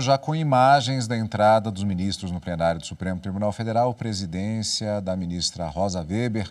já com imagens da entrada dos ministros no plenário do Supremo Tribunal Federal, presidência da ministra Rosa Weber,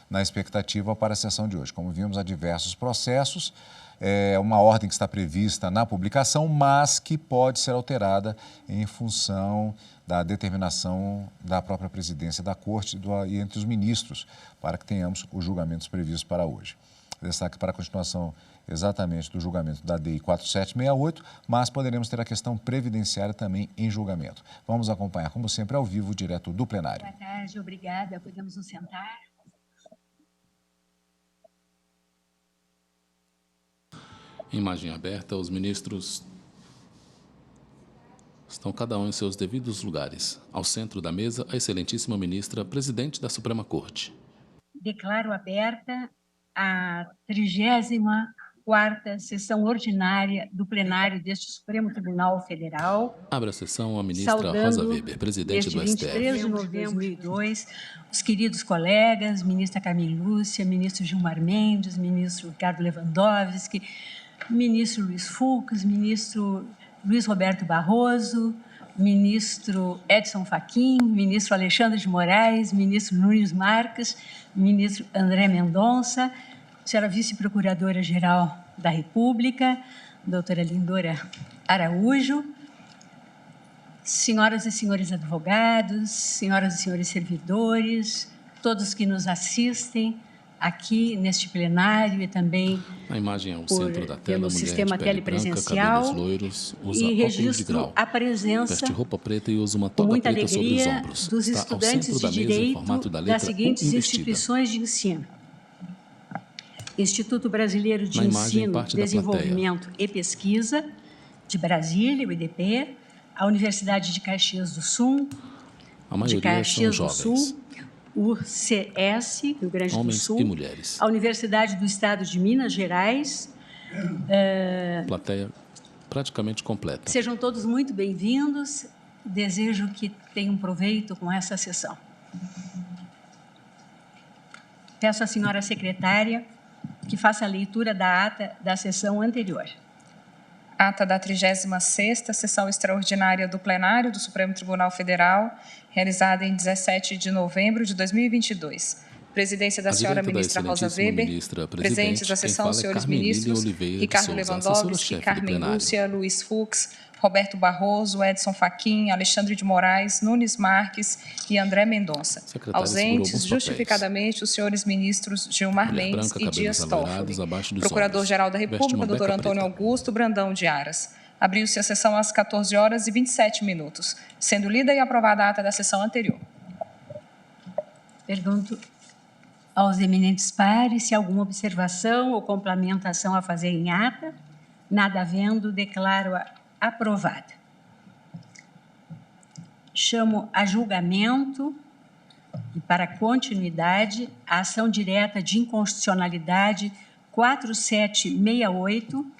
na expectativa para a sessão de hoje. Como vimos, há diversos processos, é uma ordem que está prevista na publicação, mas que pode ser alterada em função da determinação da própria presidência da Corte e entre os ministros, para que tenhamos os julgamentos previstos para hoje. Destaque para a continuação exatamente do julgamento da DI 4768, mas poderemos ter a questão previdenciária também em julgamento. Vamos acompanhar, como sempre, ao vivo, direto do plenário. Boa tarde, obrigada. Podemos nos sentar? Imagem aberta, os ministros estão cada um em seus devidos lugares. Ao centro da mesa, a excelentíssima ministra, presidente da Suprema Corte. Declaro aberta a 34ª sessão ordinária do plenário deste Supremo Tribunal Federal. Abre a sessão a ministra Rosa Weber, presidente do STF. 23 de novembro de 2002, os queridos colegas, ministra Carmen Lúcia, ministro Gilmar Mendes, ministro Ricardo Lewandowski, ministro Luiz Fux, ministro Luiz Roberto Barroso, ministro Edson Fachin, ministro Alexandre de Moraes, ministro Nunes Marques, ministro André Mendonça, senhora vice-procuradora-geral da República, doutora Lindora Araújo, senhoras e senhores advogados, senhoras e senhores servidores, todos que nos assistem aqui neste plenário e também a imagem ao centro da tela, pelo sistema telepresencial, branca, loiros, usa e registro a presença veste roupa preta e usa uma com toga muita preta sobre os alegria ombros. dos Está estudantes ao centro de da mesa, em direito formato da letra das seguintes U invertida. instituições de ensino: Instituto Brasileiro de Na imagem, Ensino, parte da Desenvolvimento e Pesquisa de Brasília, o IDP, a Universidade de Caxias do Sul, A maioria são jovens, o CS, Rio Grande do homens Sul, e mulheres. a Universidade do Estado de Minas Gerais. Plateia praticamente completa. Sejam todos muito bem-vindos. Desejo que tenham proveito com essa sessão. Peço à senhora secretária que faça a leitura da ata da sessão anterior. Ata da 36ª Sessão Extraordinária do Plenário do Supremo Tribunal Federal, realizada em 17 de novembro de 2022. Presidência da senhora ministra Rosa Weber, presentes da sessão os senhores ministros Ricardo Lewandowski, Carmen Lúcia, Luiz Fux, Roberto Barroso, Edson Fachin, Alexandre de Moraes, Nunes Marques e André Mendonça. Ausentes, justificadamente, os senhores ministros Gilmar Mendes e Dias Toffoli. Procurador-Geral da República, doutor Antônio Augusto Brandão de Aras. Abriu-se a sessão às 14h27, sendo lida e aprovada a ata da sessão anterior. Pergunto aos eminentes pares se há alguma observação ou complementação a fazer em ata. Nada havendo, declaro-a aprovada. Chamo a julgamento e, para continuidade, a ação direta de inconstitucionalidade 4768,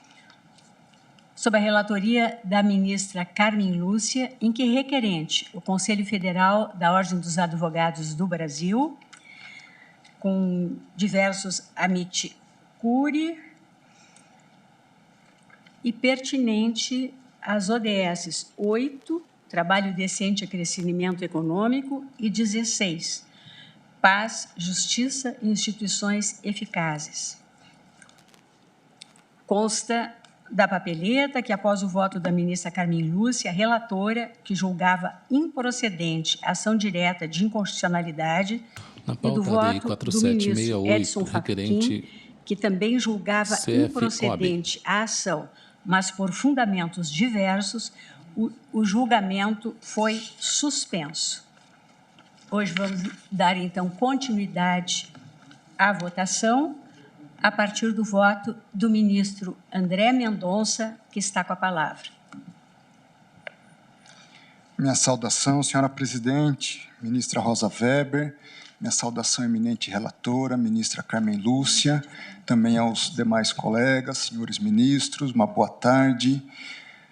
sob a relatoria da ministra Carmen Lúcia, em que requerente o Conselho Federal da Ordem dos Advogados do Brasil, com diversos amici curiae, e pertinente às ODS 8, Trabalho Decente e Crescimento Econômico, e 16, Paz, Justiça e Instituições Eficazes. Consta da papeleta que, após o voto da ministra Carmen Lúcia, a relatora, que julgava improcedente a ação direta de inconstitucionalidade, e do voto do ministro Edson Fachin, que também julgava improcedente a ação, mas por fundamentos diversos, o julgamento foi suspenso. Hoje vamos dar, então, continuidade à votação a partir do voto do ministro André Mendonça, que está com a palavra. Minha saudação, senhora presidente, ministra Rosa Weber, minha saudação eminente relatora, ministra Carmen Lúcia, também aos demais colegas, senhores ministros, uma boa tarde.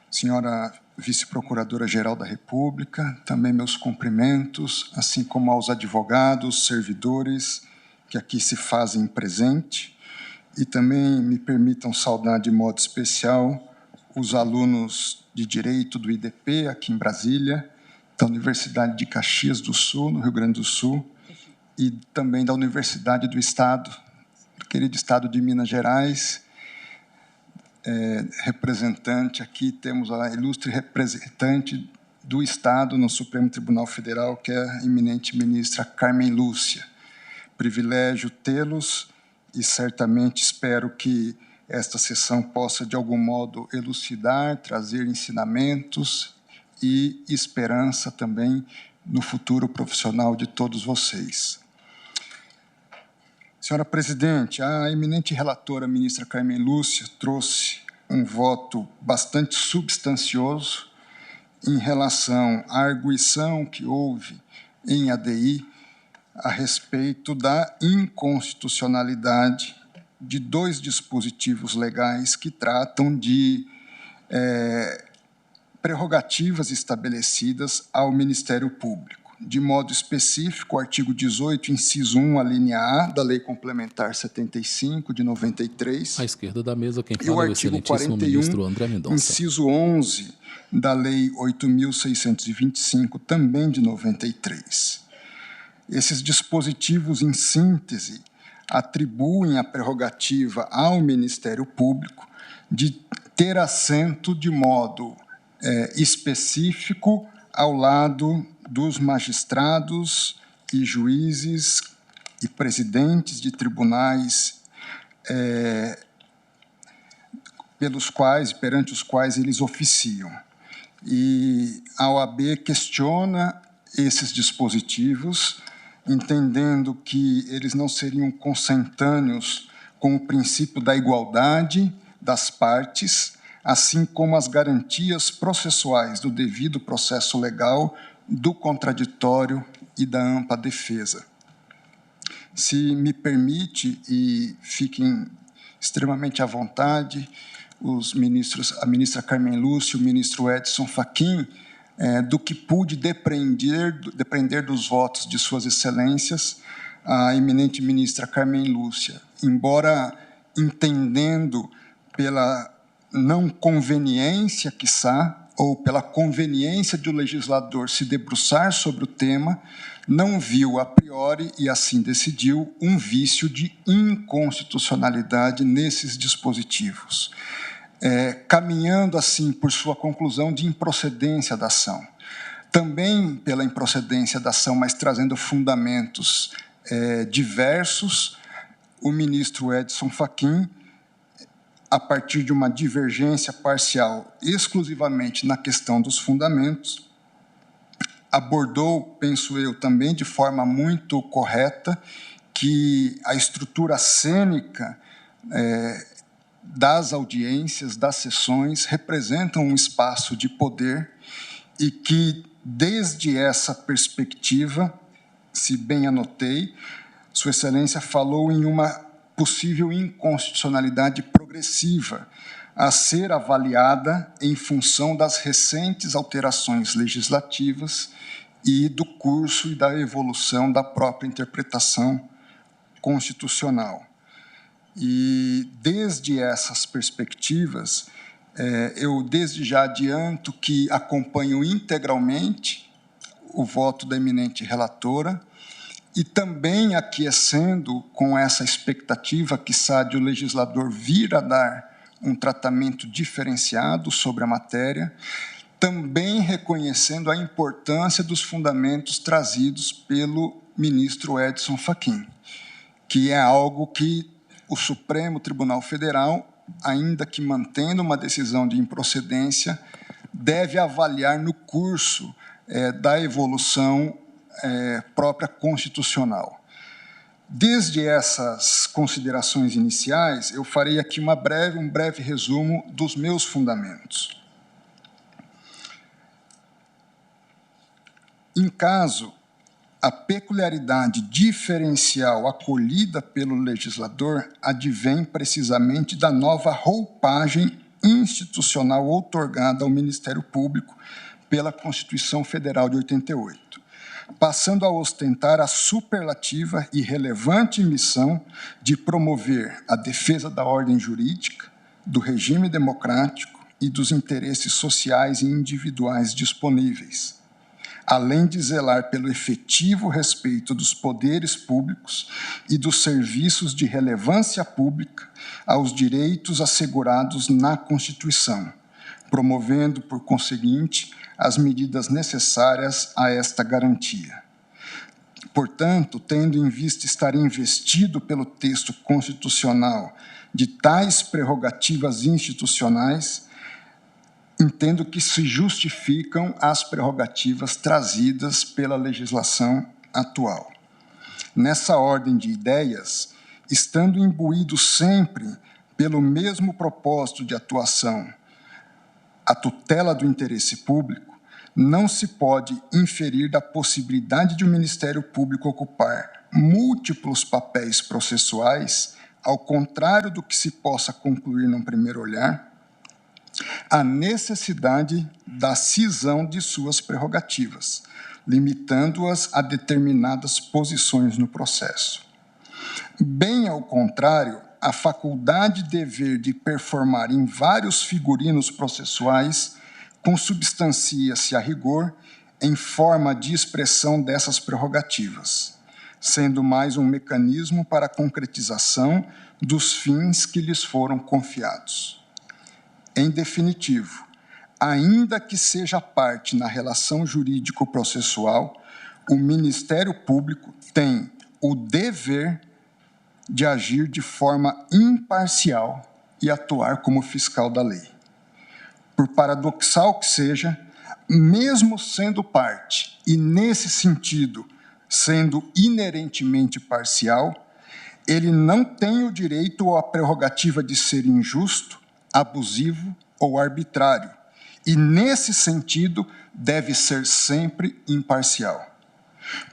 Senhora vice-procuradora-geral da República, também meus cumprimentos, assim como aos advogados, servidores que aqui se fazem presente, e também me permitam saudar de modo especial os alunos de Direito do IDP, aqui em Brasília, da Universidade de Caxias do Sul, no Rio Grande do Sul, e também da Universidade do Estado, do querido Estado de Minas Gerais. Representante aqui, temos a ilustre representante do Estado no Supremo Tribunal Federal, que é a eminente ministra Carmen Lúcia. Privilégio tê-los e certamente espero que esta sessão possa, de algum modo, elucidar, trazer ensinamentos e esperança também no futuro profissional de todos vocês. Senhora Presidente, a eminente relatora, ministra Carmen Lúcia, trouxe um voto bastante substancioso em relação à arguição que houve em ADI a respeito da inconstitucionalidade de 2 dispositivos legais que tratam de prerrogativas estabelecidas ao Ministério Público. De modo específico, o artigo 18, inciso 1, a linha A, da Lei Complementar 75, de 93. À esquerda da mesa, quem fala é o excelentíssimo ministro André Mendonça. Inciso 11, da Lei 8.625, também de 93. Esses dispositivos, em síntese, atribuem a prerrogativa ao Ministério Público de ter assento de modo específico ao lado dos magistrados e juízes e presidentes de tribunais perante os quais eles oficiam. E a OAB questiona esses dispositivos, entendendo que eles não seriam consentâneos com o princípio da igualdade das partes, assim como as garantias processuais do devido processo legal, do contraditório e da ampla defesa. Se me permite, e fiquem extremamente à vontade, os ministros, a ministra Carmen Lúcia e o ministro Edson Fachin, do que pude depreender dos votos de suas excelências, a eminente ministra Carmen Lúcia, embora entendendo pela não conveniência, quiçá, ou pela conveniência de o legislador se debruçar sobre o tema, não viu a priori, e assim decidiu, um vício de inconstitucionalidade nesses dispositivos, caminhando, assim, por sua conclusão de improcedência da ação. Também pela improcedência da ação, mas trazendo fundamentos diversos, o ministro Edson Fachin, a partir de uma divergência parcial exclusivamente na questão dos fundamentos, abordou, penso eu, também de forma muito correta, que a estrutura cênica das audiências, das sessões, representam um espaço de poder e que, desde essa perspectiva, se bem anotei, Sua Excelência falou em uma possível inconstitucionalidade progressiva a ser avaliada em função das recentes alterações legislativas e do curso e da evolução da própria interpretação constitucional. E, desde essas perspectivas, eu desde já adianto que acompanho integralmente o voto da eminente relatora e também aquecendo com essa expectativa, quiçá, de o legislador vir a dar um tratamento diferenciado sobre a matéria, também reconhecendo a importância dos fundamentos trazidos pelo ministro Edson Fachin, que é algo que o Supremo Tribunal Federal, ainda que mantendo uma decisão de improcedência, deve avaliar no curso da evolução própria constitucional. Desde essas considerações iniciais, eu farei aqui um breve resumo dos meus fundamentos. Em caso, a peculiaridade diferencial acolhida pelo legislador advém precisamente da nova roupagem institucional outorgada ao Ministério Público pela Constituição Federal de 88, passando a ostentar a superlativa e relevante missão de promover a defesa da ordem jurídica, do regime democrático e dos interesses sociais e individuais disponíveis, além de zelar pelo efetivo respeito dos poderes públicos e dos serviços de relevância pública aos direitos assegurados na Constituição, promovendo, por conseguinte, as medidas necessárias a esta garantia. Portanto, tendo em vista estar investido pelo texto constitucional de tais prerrogativas institucionais, entendo que se justificam as prerrogativas trazidas pela legislação atual. Nessa ordem de ideias, estando imbuído sempre pelo mesmo propósito de atuação, a tutela do interesse público, não se pode inferir da possibilidade de o Ministério Público ocupar múltiplos papéis processuais, ao contrário do que se possa concluir num primeiro olhar, a necessidade da cisão de suas prerrogativas, limitando-as a determinadas posições no processo. Bem ao contrário, a faculdade e dever de performar em vários figurinos processuais consubstancia-se a rigor em forma de expressão dessas prerrogativas, sendo mais um mecanismo para a concretização dos fins que lhes foram confiados. Em definitivo, ainda que seja parte na relação jurídico-processual, o Ministério Público tem o dever de agir de forma imparcial e atuar como fiscal da lei. Por paradoxal que seja, mesmo sendo parte, e nesse sentido, sendo inerentemente parcial, ele não tem o direito ou a prerrogativa de ser injusto, abusivo ou arbitrário, e nesse sentido deve ser sempre imparcial,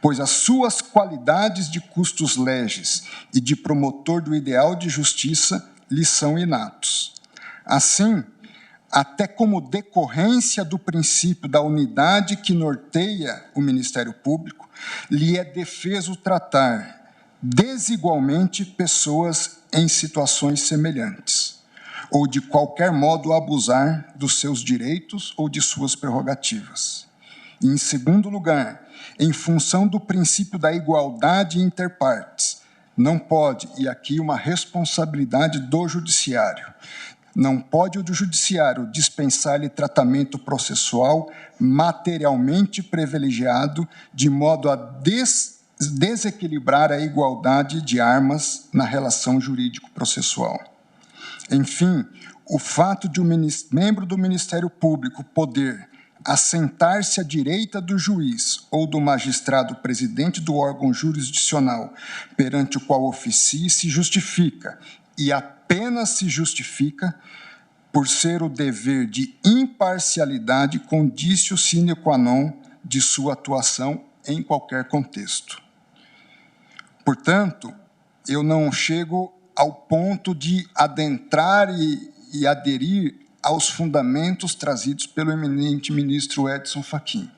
pois as suas qualidades de custos legis e de promotor do ideal de justiça lhe são inatos. Assim, até como decorrência do princípio da unidade que norteia o Ministério Público, lhe é defeso tratar desigualmente pessoas em situações semelhantes, ou de qualquer modo abusar dos seus direitos ou de suas prerrogativas. E, em segundo lugar, em função do princípio da igualdade interpartes, não pode, e aqui uma responsabilidade do judiciário, não pode o judiciário dispensar-lhe tratamento processual materialmente privilegiado de modo a desequilibrar a igualdade de armas na relação jurídico-processual. Enfim, o fato de um membro do Ministério Público poder assentar-se à direita do juiz ou do magistrado presidente do órgão jurisdicional perante o qual oficie se justifica, e apenas se justifica, por ser o dever de imparcialidade condício sine qua non de sua atuação em qualquer contexto. Portanto, eu não chego ao ponto de adentrar e aderir aos fundamentos trazidos pelo eminente ministro Edson Fachin.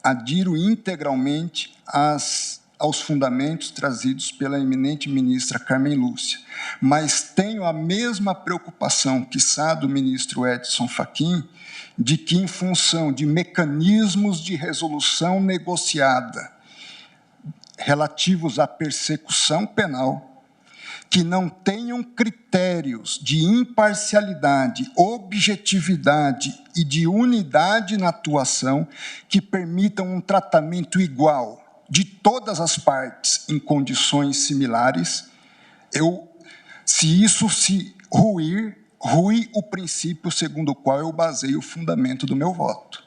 Adiro integralmente aos fundamentos trazidos pela eminente ministra Carmen Lúcia, mas tenho a mesma preocupação, quiçá, do ministro Edson Fachin, de que, em função de mecanismos de resolução negociada relativos à persecução penal, que não tenham critérios de imparcialidade, objetividade e de unidade na atuação que permitam um tratamento igual de todas as partes em condições similares, se isso se rui o princípio segundo o qual eu baseio o fundamento do meu voto.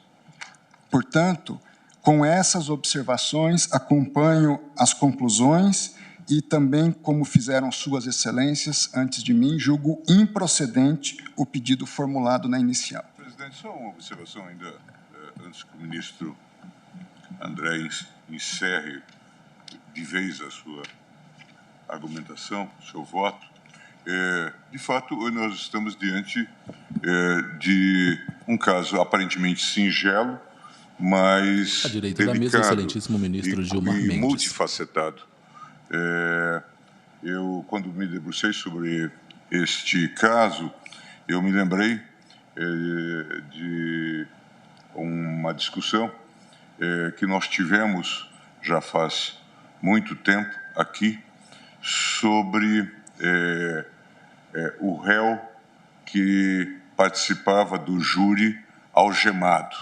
Portanto, com essas observações, acompanho as conclusões e também, como fizeram suas excelências antes de mim, julgo improcedente o pedido formulado na inicial. Presidente, só uma observação ainda, antes que o ministro André encerre de vez a sua argumentação, o seu voto. De fato, nós estamos diante de um caso aparentemente singelo, mas à direita delicado, da mesa, excelentíssimo ministro Gilmar Mendes. Multifacetado. Eu, quando me debrucei sobre este caso, eu me lembrei de uma discussão que nós tivemos já faz muito tempo aqui sobre o réu que participava do júri algemado.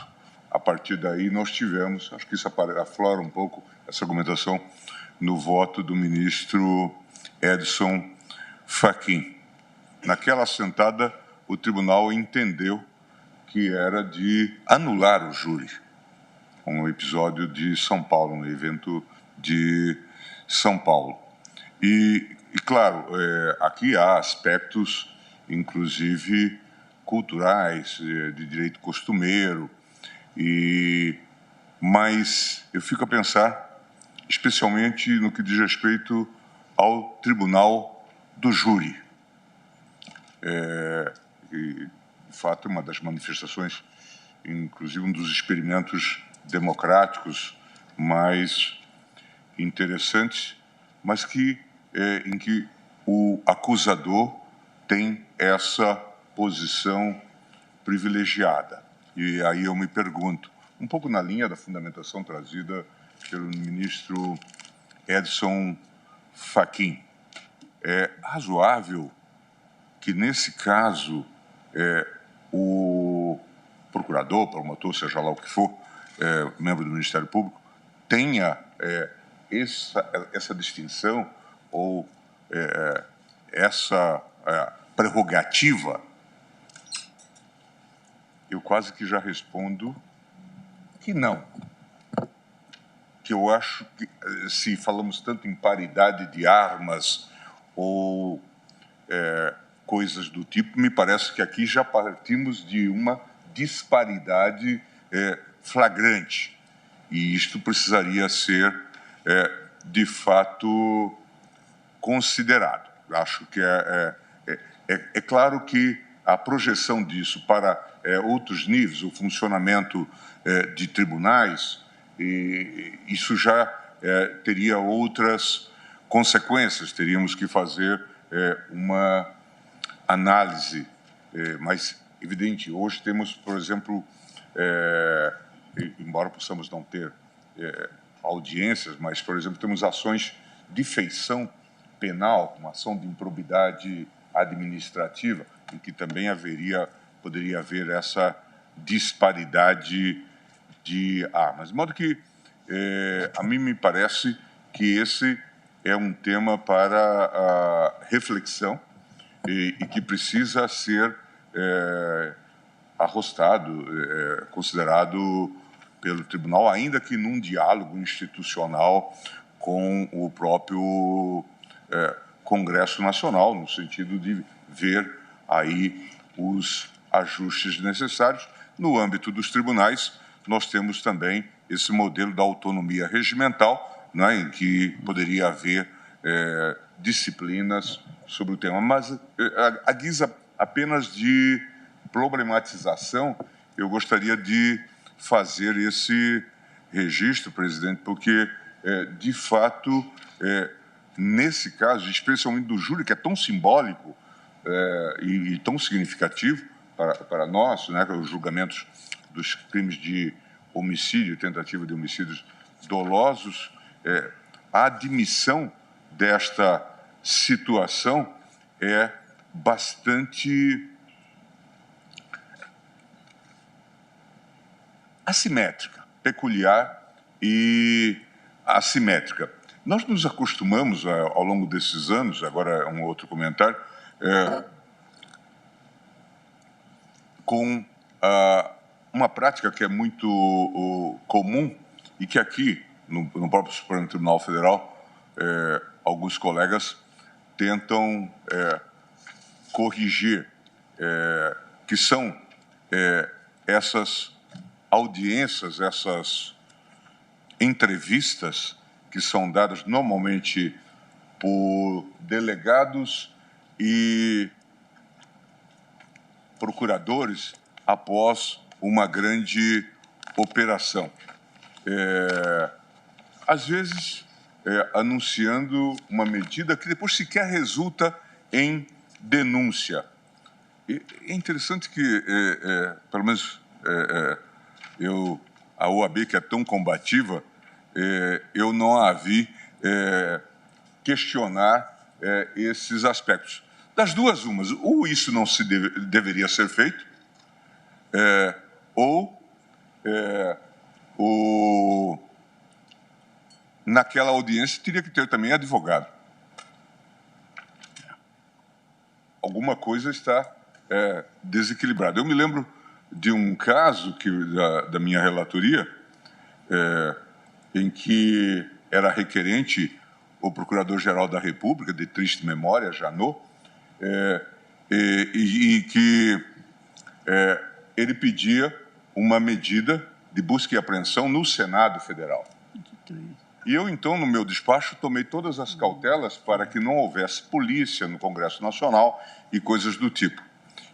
A partir daí nós tivemos, acho que isso aflora um pouco essa argumentação no voto do ministro Edson Fachin. Naquela sentada, o tribunal entendeu que era de anular o júri. Um episódio de São Paulo, um evento de São Paulo. E claro, aqui há aspectos, inclusive, culturais, de direito costumeiro, mas eu fico a pensar, especialmente no que diz respeito ao tribunal do júri. De fato, uma das manifestações, inclusive um dos experimentos democráticos mais interessantes, mas em que o acusador tem essa posição privilegiada. E aí eu me pergunto, um pouco na linha da fundamentação trazida pelo ministro Edson Fachin, é razoável que, nesse caso, o procurador, promotor, seja lá o que for, membro do Ministério Público, tenha essa distinção ou essa prerrogativa? Eu quase que já respondo que não. Que eu acho que, se falamos tanto em paridade de armas ou coisas do tipo, me parece que aqui já partimos de uma disparidade flagrante. E isto precisaria ser, de fato, considerado. Acho que é claro que a projeção disso para outros níveis, o funcionamento de tribunais, isso já teria outras consequências. Teríamos que fazer uma análise mais evidente. Hoje temos, por exemplo, embora possamos não ter audiências, mas, por exemplo, temos ações de feição penal, uma ação de improbidade administrativa, em que também poderia haver essa disparidade de armas. De modo que, a mim me parece que esse é um tema para a reflexão e que precisa ser arrostado, considerado pelo tribunal, ainda que num diálogo institucional com o próprio Congresso Nacional, no sentido de ver aí os ajustes necessários. No âmbito dos tribunais, nós temos também esse modelo da autonomia regimental, né, em que poderia haver disciplinas sobre o tema. Mas, à guisa apenas de problematização, eu gostaria de fazer esse registro, presidente, porque, de fato, nesse caso, especialmente do júri, que é tão simbólico e tão significativo para nós, né, os julgamentos dos crimes de homicídio, tentativa de homicídios dolosos, a admissão desta situação é bastante assimétrica, peculiar e assimétrica. Nós nos acostumamos, ao longo desses anos, agora um outro comentário, com uma prática que é muito comum e que aqui, no próprio Supremo Tribunal Federal, alguns colegas tentam corrigir, que são essas audiências, essas entrevistas que são dadas normalmente por delegados e procuradores após uma grande operação. Às vezes, anunciando uma medida que depois sequer resulta em denúncia. É interessante que, pelo menos, a OAB, que é tão combativa, eu não a vi questionar esses aspectos. Das duas, umas, ou isso não se deveria ser feito, naquela audiência teria que ter também advogado. Alguma coisa está desequilibrada. Eu me lembro de um caso da minha relatoria, em que era requerente o Procurador-Geral da República, de triste memória, Janot, e que ele pedia uma medida de busca e apreensão no Senado Federal. E eu, então, no meu despacho, tomei todas as cautelas para que não houvesse polícia no Congresso Nacional e coisas do tipo.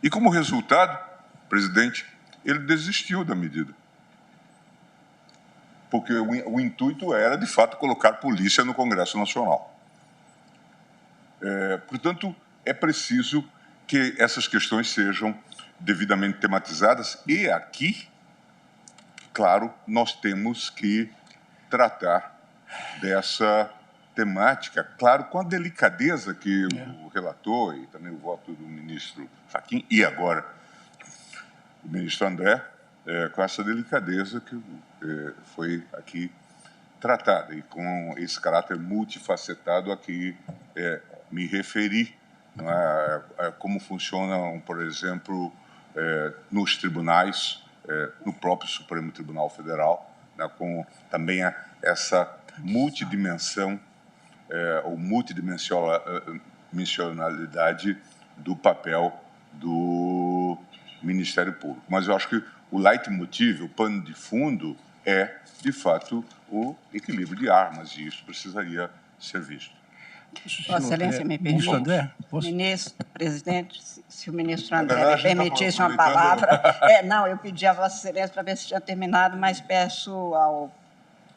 E, como resultado, presidente, ele desistiu da medida. Porque o intuito era, de fato, colocar polícia no Congresso Nacional. Portanto, é preciso que essas questões sejam devidamente tematizadas e aqui, claro, nós temos que tratar dessa temática, claro, com a delicadeza que o relator e também o voto do ministro Fachin e agora o ministro André, com essa delicadeza que foi aqui tratada e com esse caráter multifacetado a que me referi, não é? Como funcionam, por exemplo, nos tribunais, no próprio Supremo Tribunal Federal, né, com também essa multidimensão ou multidimensionalidade do papel do Ministério Público. Mas eu acho que o leitmotiv, o pano de fundo, é, de fato, o equilíbrio de armas, e isso precisaria ser visto. Vossa Excelência, me permite. Ministro André, Ministro, presidente, se o ministro André me permitisse uma palavra. Não, eu pedi a Vossa Excelência para ver se tinha terminado, mas peço ao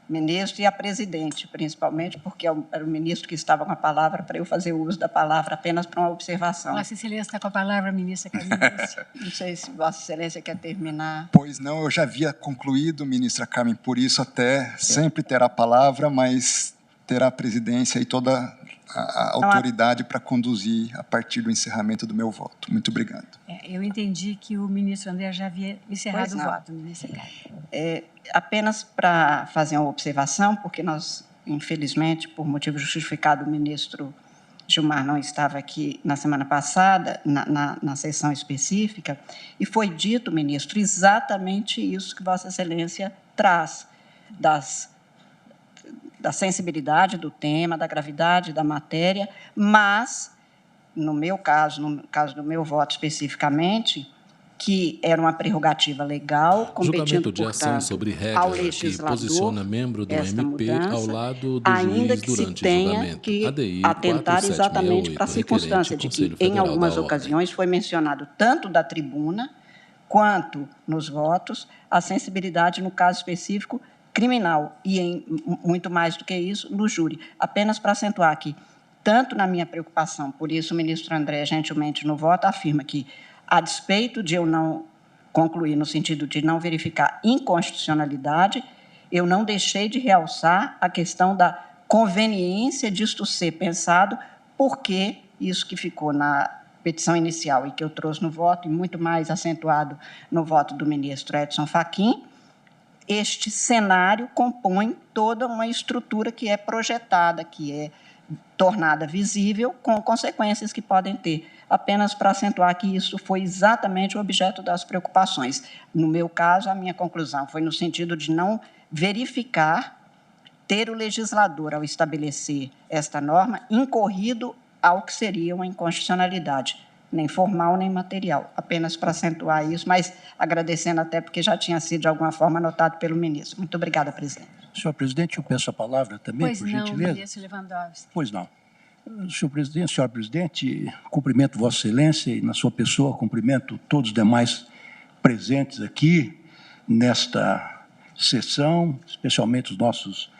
ministro e à presidente, principalmente, porque era o ministro que estava com a palavra, para eu fazer uso da palavra apenas para uma observação. Vossa Excelência está com a palavra, ministra Carmen Lúcia. Não sei se Vossa Excelência quer terminar. Pois não, eu já havia concluído, ministra Carmen, por isso até sempre terá a palavra, mas terá a presidência e toda a autoridade para conduzir a partir do encerramento do meu voto. Muito obrigado. Eu entendi que o ministro André já havia encerrado o voto, ministra Carmen. Apenas para fazer uma observação, porque nós, infelizmente, por motivo justificado, o ministro Gilmar não estava aqui na semana passada, na sessão específica, e foi dito, ministro, exatamente isso que Vossa Excelência traz, da sensibilidade do tema, da gravidade da matéria, mas, no meu caso, no caso do meu voto especificamente, que era uma prerrogativa legal, competindo, de ação portanto, sobre ao regra que legislador, posiciona membro do MP mudança, ao lado do ainda juiz que se durante o tenha julgamento. que ADI atentar exatamente 4768, para a circunstância de que, Conselho em Federal algumas da Ordem. ocasiões, foi mencionado tanto da tribuna quanto nos votos a sensibilidade, no caso específico, criminal, e, muito mais do que isso, no júri. Apenas para acentuar aqui, tanto na minha preocupação, por isso o ministro André, gentilmente, no voto, afirma que, a despeito de eu não concluir no sentido de não verificar inconstitucionalidade, eu não deixei de realçar a questão da conveniência disto ser pensado, porque isso que ficou na petição inicial e que eu trouxe no voto, e muito mais acentuado no voto do ministro Edson Fachin, este cenário compõe toda uma estrutura que é projetada, que é tornada visível, com consequências que podem ter. Apenas para acentuar que isso foi exatamente o objeto das preocupações. No meu caso, a minha conclusão foi no sentido de não verificar, ter o legislador, ao estabelecer esta norma, incorrido ao que seria uma inconstitucionalidade, nem formal nem material, apenas para acentuar isso, mas agradecendo até porque já tinha sido de alguma forma anotado pelo ministro. Muito obrigada, presidente. Senhor presidente, eu peço a palavra também, por gentileza. Pois não, ministro Lewandowski. Pois não. Senhor presidente, senhora presidente, cumprimento Vossa Excelência e, na sua pessoa, cumprimento todos os demais presentes aqui nesta sessão, especialmente os nossos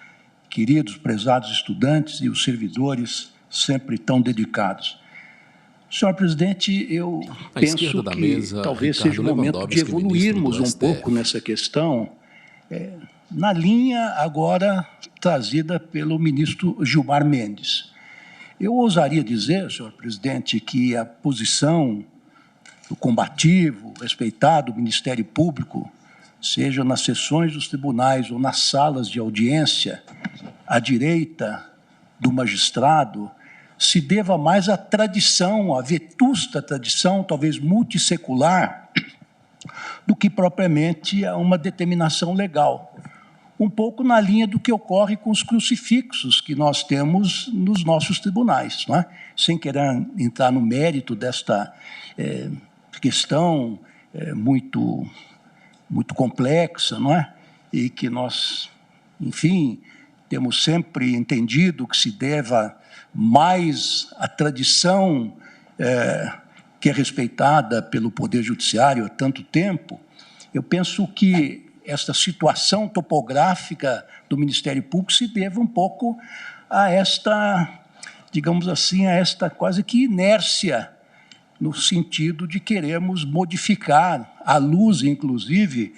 queridos, prezados estudantes e os servidores sempre tão dedicados. Senhor presidente, eu penso que mesa, talvez Ricardo seja o momento de evoluirmos um pouco nessa questão, na linha agora trazida pelo ministro Gilmar Mendes. Eu ousaria dizer, senhor presidente, que a posição do combativo, respeitado Ministério Público, seja nas sessões dos tribunais ou nas salas de audiência, à direita do magistrado, se deva mais à tradição, à vetusta tradição, talvez multissecular, do que propriamente a uma determinação legal. Um pouco na linha do que ocorre com os crucifixos que nós temos nos nossos tribunais, não é? Sem querer entrar no mérito desta questão muito complexa, não é? E que nós, enfim, temos sempre entendido que se deva mais à tradição que é respeitada pelo Poder Judiciário há tanto tempo. Eu penso que esta situação topográfica do Ministério Público se deva um pouco a esta, digamos assim, a esta quase que inércia, no sentido de queremos modificar, à luz, inclusive,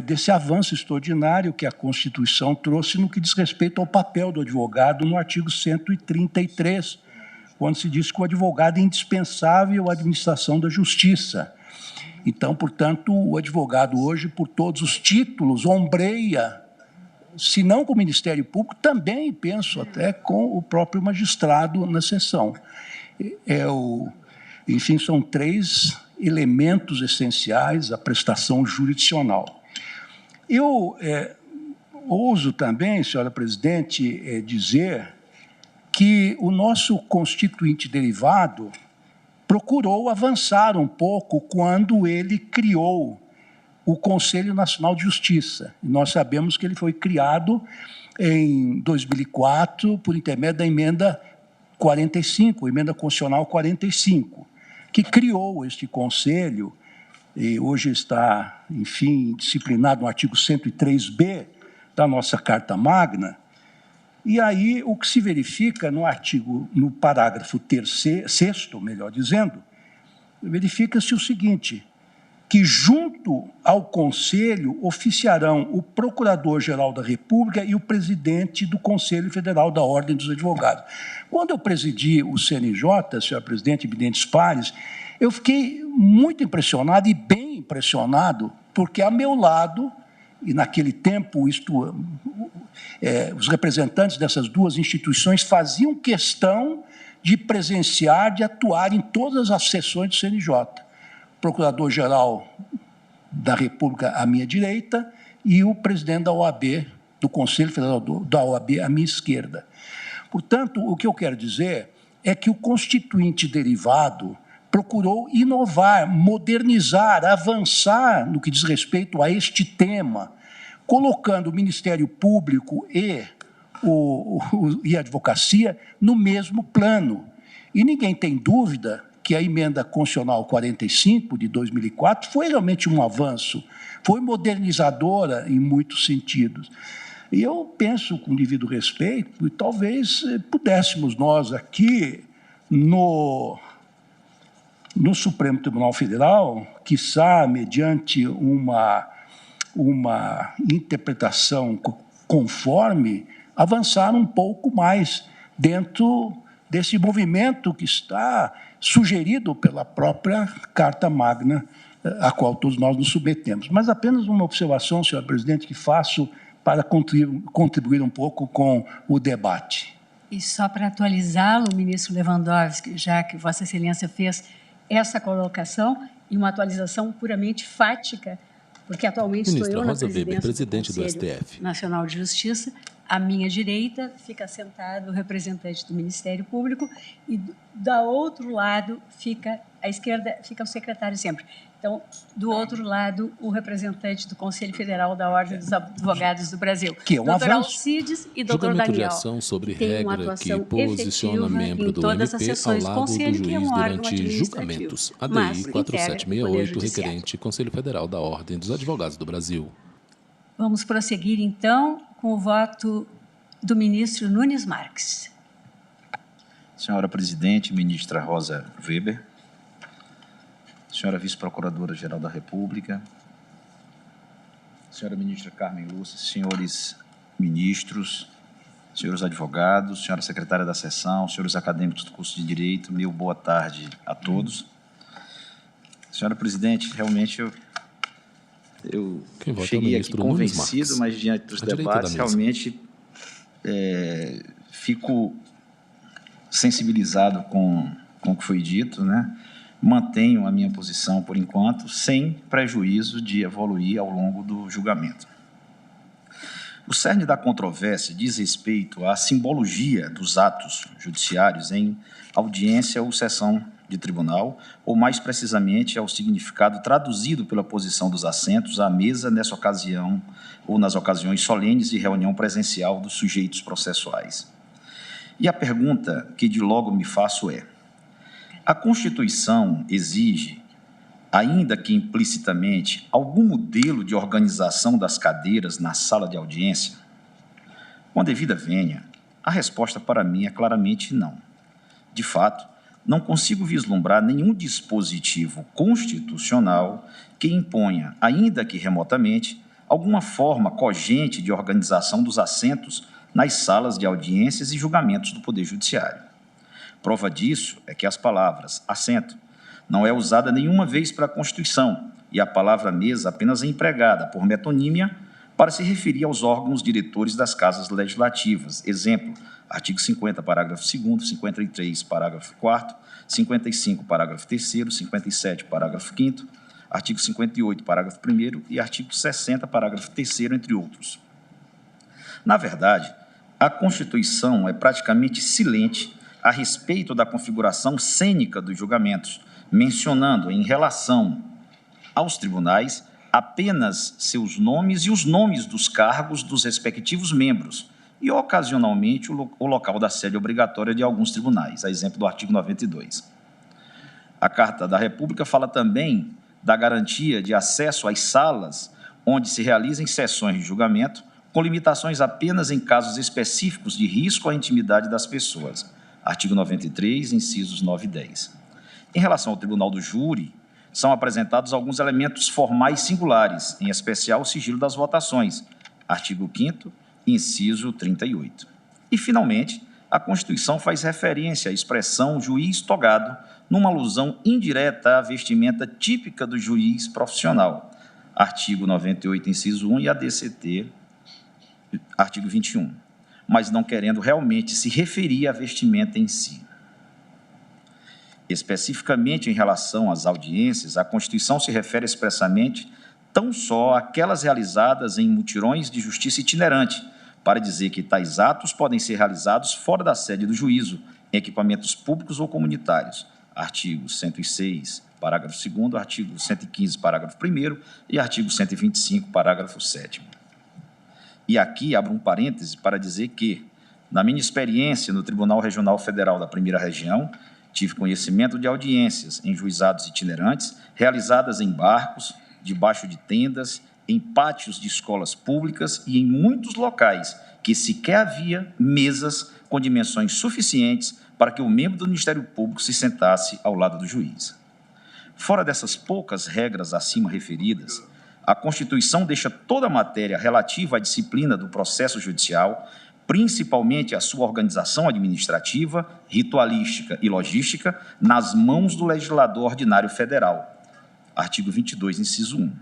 desse avanço extraordinário que a Constituição trouxe no que diz respeito ao papel do advogado no artigo 133, quando se diz que o advogado é indispensável à administração da justiça. Então, portanto, o advogado hoje, por todos os títulos, ombreia, se não com o Ministério Público, também, penso até, com o próprio magistrado na sessão. Enfim, são 3 elementos essenciais à prestação jurisdicional. Eu ouso também, senhora presidente, dizer que o nosso constituinte derivado procurou avançar um pouco quando ele criou o Conselho Nacional de Justiça. E nós sabemos que ele foi criado em 2004 por intermédio da emenda 45, emenda constitucional 45, que criou este conselho, e hoje está, enfim, disciplinado no artigo 103b da nossa Carta Magna. E aí o que se verifica no parágrafo 6º, melhor dizendo, verifica-se o seguinte, que junto ao Conselho oficiarão o Procurador-Geral da República e o presidente do Conselho Federal da Ordem dos Advogados. Quando eu presidi o CNJ, senhor presidente, eminentes pares, eu fiquei muito impressionado e bem impressionado, porque a meu lado, e naquele tempo os representantes dessas 2 instituições faziam questão de presenciar, de atuar em todas as sessões do CNJ. Procurador-Geral da República à minha direita e o presidente da OAB, do Conselho Federal da OAB à minha esquerda. Portanto, o que eu quero dizer é que o constituinte derivado procurou inovar, modernizar, avançar no que diz respeito a este tema, colocando o Ministério Público e a advocacia no mesmo plano. E ninguém tem dúvida que a emenda constitucional 45 de 2004 foi realmente um avanço, foi modernizadora em muitos sentidos. E eu penso, com devido respeito, que talvez pudéssemos nós aqui no Supremo Tribunal Federal, quiçá mediante uma interpretação conforme, avançar um pouco mais dentro desse movimento que está sugerido pela própria Carta Magna, a qual todos nós nos submetemos. Mas apenas uma observação, senhor presidente, que faço para contribuir um pouco com o debate. E só para atualizá-lo, ministro Lewandowski, já que Vossa Excelência fez essa colocação, e uma atualização puramente fática, porque atualmente estou eu na presidência do Conselho Nacional de Justiça, à minha direita fica sentado o representante do Ministério Público e do outro lado fica, à esquerda, fica o secretário sempre. Então, do outro lado, o representante do Conselho Federal da Ordem dos Advogados do Brasil. Que é um doutor avanço. Alcides e doutor Julgamento Daniel. de ação sobre Tem uma regra que atuação posiciona membro do todas as MP ao sessões do lado do Conselho, que é juiz um órgão durante administrativo, julgamentos. mas ADI integra o 4768, Poder Judiciário. requerente Conselho Federal da Ordem dos Advogados do Brasil. Vamos prosseguir, então, com o voto do ministro Nunes Marques. senhora presidente, ministra Rosa Weber, senhora vice-procuradora-geral da República, senhora ministra Carmen Lúcia, senhores ministros, senhores advogados, senhora secretária da sessão, senhores acadêmicos do curso de Direito, meu boa tarde a todos. Senhora presidente, realmente eu cheguei aqui convencido, mas diante dos debates, realmente fico sensibilizado com o que foi dito, né? Mantenho a minha posição por enquanto, sem prejuízo de evoluir ao longo do julgamento. O cerne da controvérsia diz respeito à simbologia dos atos judiciários em audiência ou sessão de tribunal, ou mais precisamente ao significado traduzido pela posição dos assentos à mesa nessa ocasião ou nas ocasiões solenes de reunião presencial dos sujeitos processuais. E a pergunta que de logo me faço é: a Constituição exige, ainda que implicitamente, algum modelo de organização das cadeiras na sala de audiência? Com a devida vênia, a resposta para mim é claramente não. De fato, não consigo vislumbrar nenhum dispositivo constitucional que imponha, ainda que remotamente, alguma forma cogente de organização dos assentos nas salas de audiências e julgamentos do Poder Judiciário. Prova disso é que as palavras assento não é usada nenhuma vez para a Constituição e a palavra mesa apenas é empregada por metonímia para se referir aos órgãos diretores das casas legislativas. Exemplo, artigo 50, parágrafo 2º, 53, parágrafo 4º, 55, parágrafo 3º, 57, parágrafo 5º, artigo 58, parágrafo 1º e artigo 60, parágrafo 3º, entre outros. Na verdade, a Constituição é praticamente silente a respeito da configuração cênica dos julgamentos, mencionando, em relação aos tribunais, apenas seus nomes e os nomes dos cargos dos respectivos membros, e, ocasionalmente, o local da sede obrigatória de alguns tribunais, a exemplo do artigo 92. A Carta da República fala também da garantia de acesso às salas onde se realizem sessões de julgamento, com limitações apenas em casos específicos de risco à intimidade das pessoas, artigo 93, incisos 9 e 10. Em relação ao Tribunal do Júri, são apresentados alguns elementos formais singulares, em especial o sigilo das votações, artigo 5º, inciso 38. E, finalmente, a Constituição faz referência à expressão juiz togado, numa alusão indireta à vestimenta típica do juiz profissional, artigo 98, inciso 1 e ADCT, artigo 21, mas não querendo realmente se referir à vestimenta em si. Especificamente em relação às audiências, a Constituição se refere expressamente tão só àquelas realizadas em mutirões de justiça itinerante, para dizer que tais atos podem ser realizados fora da sede do juízo, em equipamentos públicos ou comunitários, artigo 106, parágrafo 2º, artigo 115, parágrafo 1º e artigo 125, parágrafo 7º. E aqui abro um parêntese para dizer que, na minha experiência no Tribunal Regional Federal da Primeira Região, tive conhecimento de audiências em juizados itinerantes realizadas em barcos, debaixo de tendas, em pátios de escolas públicas e em muitos locais que sequer havia mesas com dimensões suficientes para que o membro do Ministério Público se sentasse ao lado do juiz. Fora dessas poucas regras acima referidas, a Constituição deixa toda a matéria relativa à disciplina do processo judicial, principalmente a sua organização administrativa, ritualística e logística, nas mãos do legislador ordinário federal, artigo 22, inciso 1.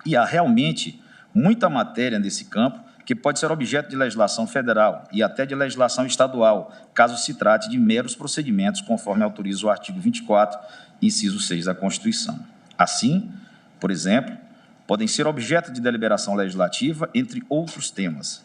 E há realmente muita matéria nesse campo que pode ser objeto de legislação federal e até de legislação estadual, caso se trate de meros procedimentos, conforme autoriza o artigo 24, inciso 6 da Constituição. Assim, por exemplo, podem ser objeto de deliberação legislativa, entre outros temas: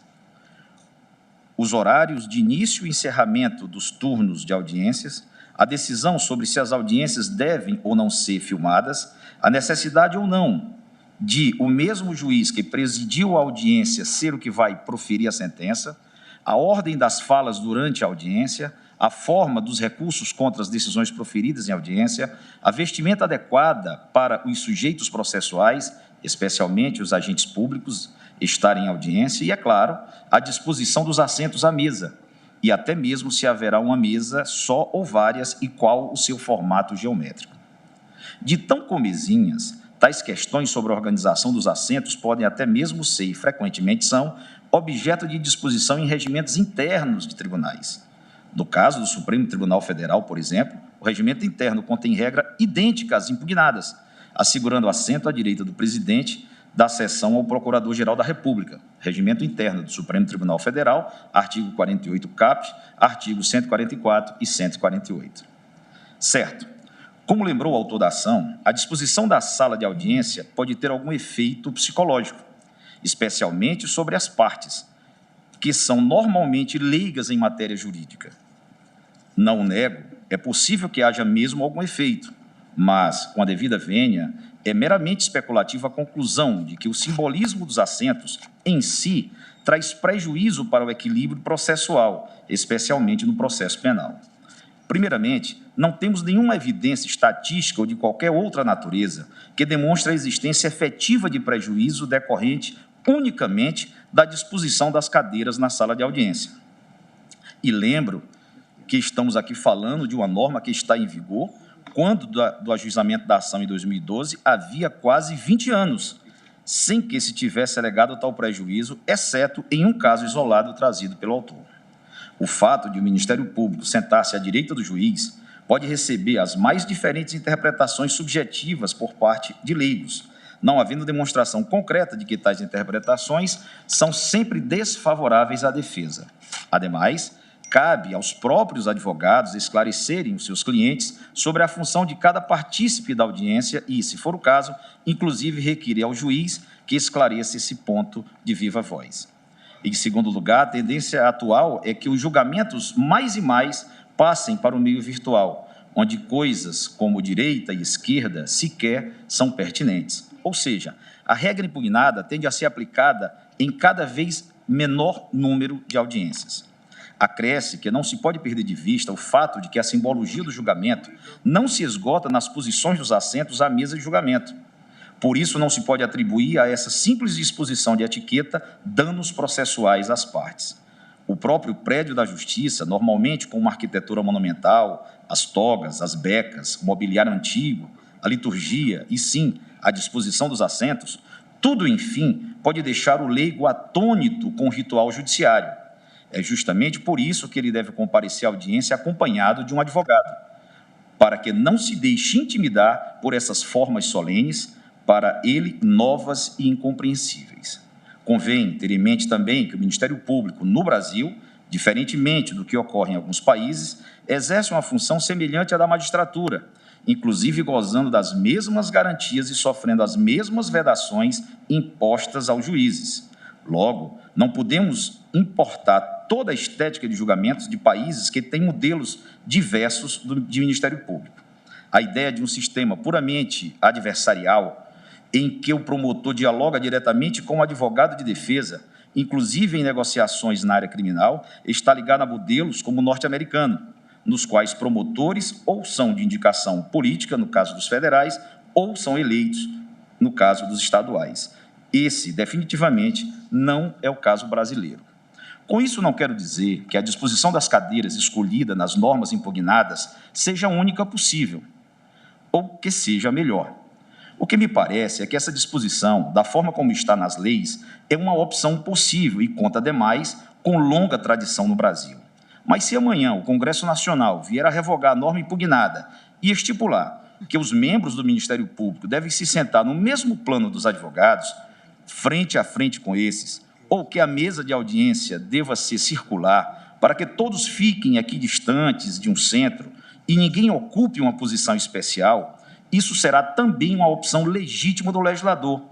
os horários de início e encerramento dos turnos de audiências, a decisão sobre se as audiências devem ou não ser filmadas, a necessidade ou não de o mesmo juiz que presidiu a audiência ser o que vai proferir a sentença, a ordem das falas durante a audiência, a forma dos recursos contra as decisões proferidas em audiência, a vestimenta adequada para os sujeitos processuais, especialmente os agentes públicos, estarem em audiência e, é claro, a disposição dos assentos à mesa e até mesmo se haverá uma mesa só ou várias e qual o seu formato geométrico. De tão comezinhas, tais questões sobre a organização dos assentos podem até mesmo ser, e frequentemente são, objeto de disposição em regimentos internos de tribunais. No caso do Supremo Tribunal Federal, por exemplo, o regimento interno contém regra idêntica às impugnadas, assegurando assento à direita do presidente da sessão ao Procurador-Geral da República. Regimento interno do Supremo Tribunal Federal, artigo 48 caput, artigos 144 e 148. Certo. Como lembrou o autor da ação, a disposição da sala de audiência pode ter algum efeito psicológico, especialmente sobre as partes, que são normalmente leigas em matéria jurídica. Não nego, é possível que haja mesmo algum efeito, mas, com a devida vênia, é meramente especulativa a conclusão de que o simbolismo dos assentos, em si, traz prejuízo para o equilíbrio processual, especialmente no processo penal. Primeiramente, não temos nenhuma evidência estatística ou de qualquer outra natureza que demonstre a existência efetiva de prejuízo decorrente unicamente da disposição das cadeiras na sala de audiência. E lembro que estamos aqui falando de uma norma que está em vigor quando do ajuizamento da ação em 2012 havia quase 20 anos, sem que se tivesse alegado tal prejuízo, exceto em um caso isolado trazido pelo autor. O fato de o Ministério Público sentar-se à direita do juiz pode receber as mais diferentes interpretações subjetivas por parte de leigos, não havendo demonstração concreta de que tais interpretações são sempre desfavoráveis à defesa. Ademais, cabe aos próprios advogados esclarecerem os seus clientes sobre a função de cada partícipe da audiência e, se for o caso, inclusive requerer ao juiz que esclareça esse ponto de viva voz. Em segundo lugar, a tendência atual é que os julgamentos mais e mais passem para o meio virtual, onde coisas como direita e esquerda sequer são pertinentes. Ou seja, a regra impugnada tende a ser aplicada em cada vez menor número de audiências. Acresce que não se pode perder de vista o fato de que a simbologia do julgamento não se esgota nas posições dos assentos à mesa de julgamento. Por isso, não se pode atribuir a essa simples disposição de etiqueta danos processuais às partes. O próprio prédio da Justiça, normalmente com uma arquitetura monumental, as togas, as becas, o mobiliário antigo, a liturgia e, sim, a disposição dos assentos, tudo, enfim, pode deixar o leigo atônito com o ritual judiciário. É justamente por isso que ele deve comparecer à audiência acompanhado de um advogado, para que não se deixe intimidar por essas formas solenes, para ele novas e incompreensíveis. Convém ter em mente também que o Ministério Público, no Brasil, diferentemente do que ocorre em alguns países, exerce uma função semelhante à da magistratura, inclusive gozando das mesmas garantias e sofrendo as mesmas vedações impostas aos juízes. Logo, não podemos importar toda a estética de julgamentos de países que têm modelos diversos de Ministério Público. A ideia de um sistema puramente adversarial, em que o promotor dialoga diretamente com o advogado de defesa, inclusive em negociações na área criminal, está ligada a modelos como o norte-americano, nos quais promotores ou são de indicação política, no caso dos federais, ou são eleitos, no caso dos estaduais. Esse, definitivamente, não é o caso brasileiro. Com isso, não quero dizer que a disposição das cadeiras escolhida nas normas impugnadas seja a única possível, ou que seja a melhor. O que me parece é que essa disposição, da forma como está nas leis, é uma opção possível e conta demais com longa tradição no Brasil. Mas se amanhã o Congresso Nacional vier a revogar a norma impugnada e estipular que os membros do Ministério Público devem se sentar no mesmo plano dos advogados, frente a frente com esses, ou que a mesa de audiência deva ser circular, para que todos fiquem aqui distantes de um centro e ninguém ocupe uma posição especial, isso será também uma opção legítima do legislador,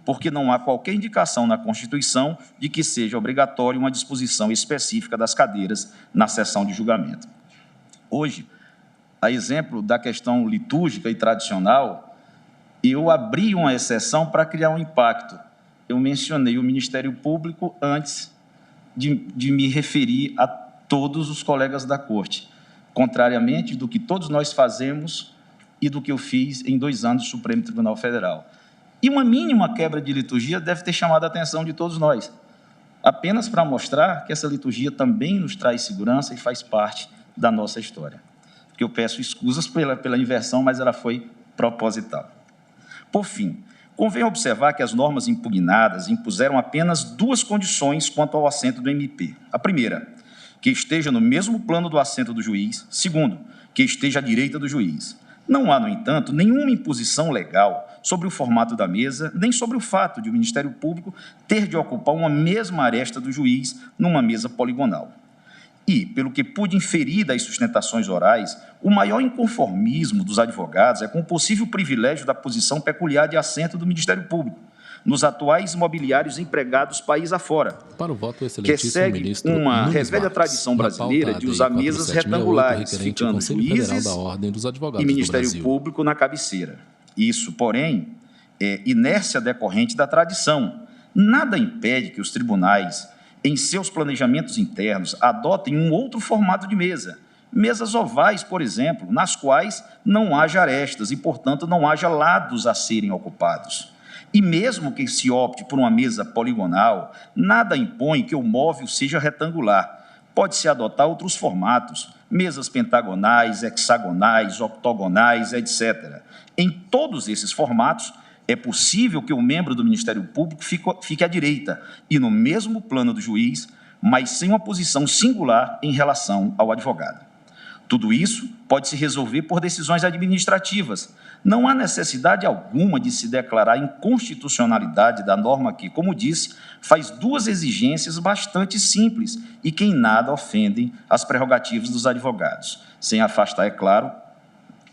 porque não há qualquer indicação na Constituição de que seja obrigatória uma disposição específica das cadeiras na sessão de julgamento. Hoje, a exemplo da questão litúrgica e tradicional, eu abri uma exceção para criar um impacto. Eu mencionei o Ministério Público antes de me referir a todos os colegas da Corte, contrariamente do que todos nós fazemos e do que eu fiz em 2 anos do Supremo Tribunal Federal. E uma mínima quebra de liturgia deve ter chamado a atenção de todos nós. apenas para mostrar que essa liturgia também nos traz segurança e faz parte da nossa história. Que eu peço escusas pela inversão, mas ela foi proposital. Por fim, convém observar que as normas impugnadas impuseram apenas 2 condições quanto ao assento do MP. A primeira, que esteja no mesmo plano do assento do juiz. Segundo, que esteja à direita do juiz. Não há, no entanto, nenhuma imposição legal sobre o formato da mesa, nem sobre o fato de o Ministério Público ter de ocupar uma mesma aresta do juiz numa mesa poligonal. E, pelo que pude inferir das sustentações orais, o maior inconformismo dos advogados é com o possível privilégio da posição peculiar de assento do Ministério Público, nos atuais mobiliários empregados país afora, para o voto, que segue uma revelha tradição brasileira de usar mesas retangulares, ficando juízes e Ministério Público na cabeceira. Isso, porém, é inércia decorrente da tradição. Nada impede que os tribunais, em seus planejamentos internos, adotem um outro formato de mesa, mesas ovais, por exemplo, nas quais não haja arestas e, portanto, não haja lados a serem ocupados. E mesmo que se opte por uma mesa poligonal, nada impõe que o móvel seja retangular. Pode-se adotar outros formatos, mesas pentagonais, hexagonais, octogonais, etc. Em todos esses formatos, é possível que o membro do Ministério Público fique à direita e no mesmo plano do juiz, mas sem uma posição singular em relação ao advogado. Tudo isso pode se resolver por decisões administrativas. Não há necessidade alguma de se declarar inconstitucionalidade da norma que, como disse, faz 2 exigências bastante simples e que em nada ofendem as prerrogativas dos advogados, sem afastar, é claro,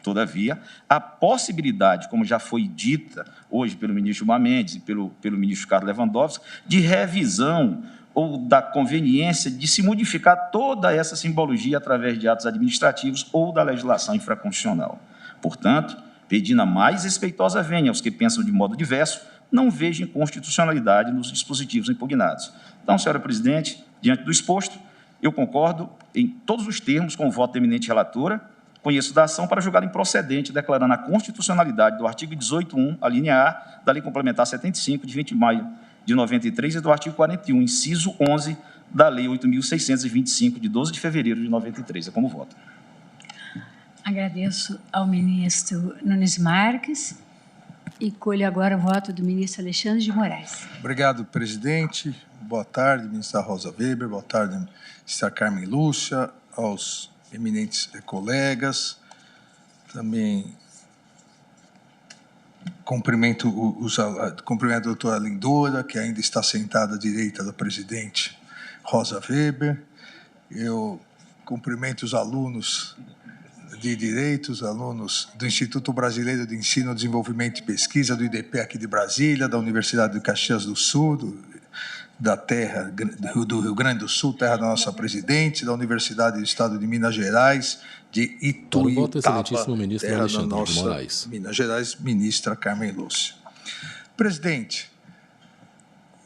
todavia, a possibilidade, como já foi dita hoje pelo ministro Gilmar Mendes e pelo ministro Carlos Lewandowski, de revisão ou da conveniência de se modificar toda essa simbologia através de atos administrativos ou da legislação infraconstitucional. Portanto, pedindo a mais respeitosa vênia aos que pensam de modo diverso, não vejo inconstitucionalidade nos dispositivos impugnados. Então, senhora presidente, diante do exposto, eu concordo em todos os termos com o voto da eminente relatora, conheço da ação para julgar improcedente, declarando a constitucionalidade do artigo 18.1, a linha A, da Lei Complementar 75, de 20 de maio de 93, e do artigo 41, inciso 11, da Lei 8.625, de 12 de fevereiro de 93. É como voto. Agradeço ao ministro Nunes Marques e colho agora o voto do ministro Alexandre de Moraes. Obrigado, presidente. Boa tarde, ministra Rosa Weber. Boa tarde, ministra Carmen Lúcia, aos eminentes colegas. Também cumprimento a doutora Lindora, que ainda está sentada à direita da presidente Rosa Weber. Eu cumprimento os alunos de Direito, os alunos do Instituto Brasileiro de Ensino, Desenvolvimento e Pesquisa, do IDP aqui de Brasília, da Universidade de Caxias do Sul, da terra do Rio Grande do Sul, terra da nossa presidente, da Universidade do Estado de Minas Gerais, de Ituiutaba, terra da nossa Minas Gerais, ministra Carmen Lúcia. Presidente,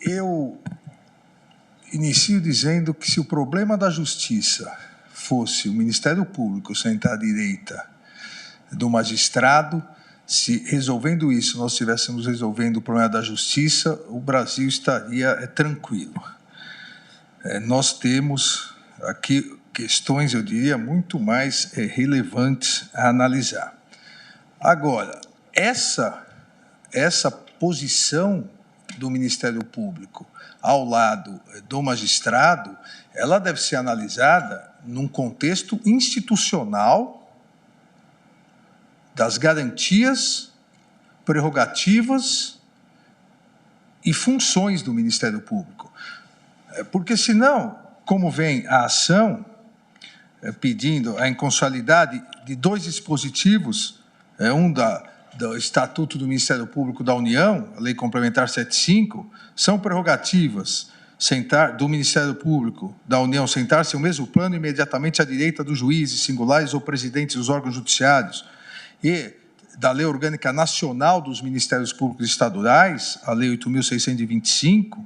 eu inicio dizendo que se o problema da justiça fosse o Ministério Público sentar à direita do magistrado, se resolvendo isso nós estivéssemos resolvendo o problema da justiça, o Brasil estaria tranquilo. Nós temos aqui questões, eu diria, muito mais relevantes a analisar. Agora, essa posição do Ministério Público ao lado do magistrado, ela deve ser analisada num contexto institucional das garantias, prerrogativas e funções do Ministério Público. Porque, senão, como vem a ação pedindo a inconstitucionalidade de 2 dispositivos, um do Estatuto do Ministério Público da União, a Lei Complementar 75, são prerrogativas do Ministério Público da União sentar-se ao mesmo plano imediatamente à direita dos juízes singulares ou presidentes dos órgãos judiciários, e da Lei Orgânica Nacional dos Ministérios Públicos Estaduais, a Lei 8.625,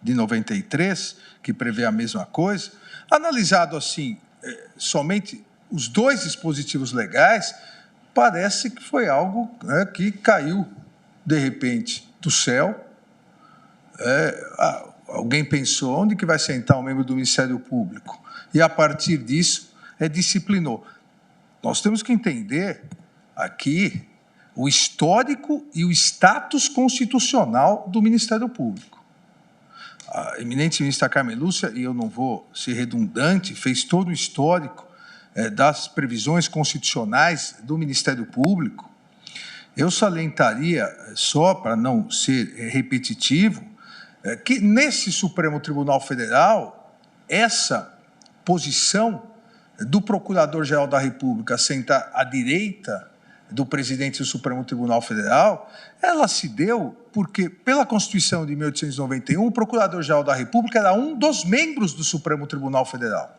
de 93, que prevê a mesma coisa. Analisado assim, somente os 2 dispositivos legais, parece que foi algo que caiu, de repente, do céu. alguém pensou, onde que vai sentar um membro do Ministério Público? E, a partir disso, disciplinou. Nós temos que entender aqui o histórico e o status constitucional do Ministério Público. A eminente ministra Carmen Lúcia, e eu não vou ser redundante, fez todo o histórico das previsões constitucionais do Ministério Público. Eu salientaria, só para não ser repetitivo, que nesse Supremo Tribunal Federal, essa posição do Procurador-Geral da República sentar à direita do presidente do Supremo Tribunal Federal, ela se deu porque, pela Constituição de 1891, o Procurador-Geral da República era um dos membros do Supremo Tribunal Federal.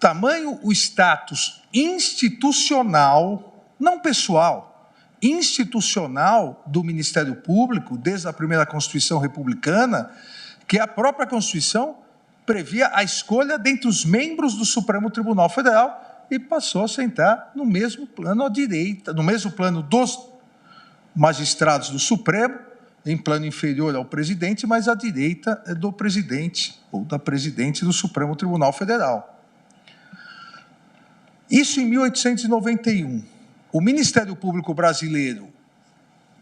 Tamanho o status institucional, não pessoal, institucional do Ministério Público, desde a primeira Constituição republicana, que a própria Constituição previa a escolha dentre os membros do Supremo Tribunal Federal e passou a sentar no mesmo plano à direita, no mesmo plano dos magistrados do Supremo, em plano inferior ao presidente, mas à direita do presidente ou da presidente do Supremo Tribunal Federal. Isso em 1891. O Ministério Público Brasileiro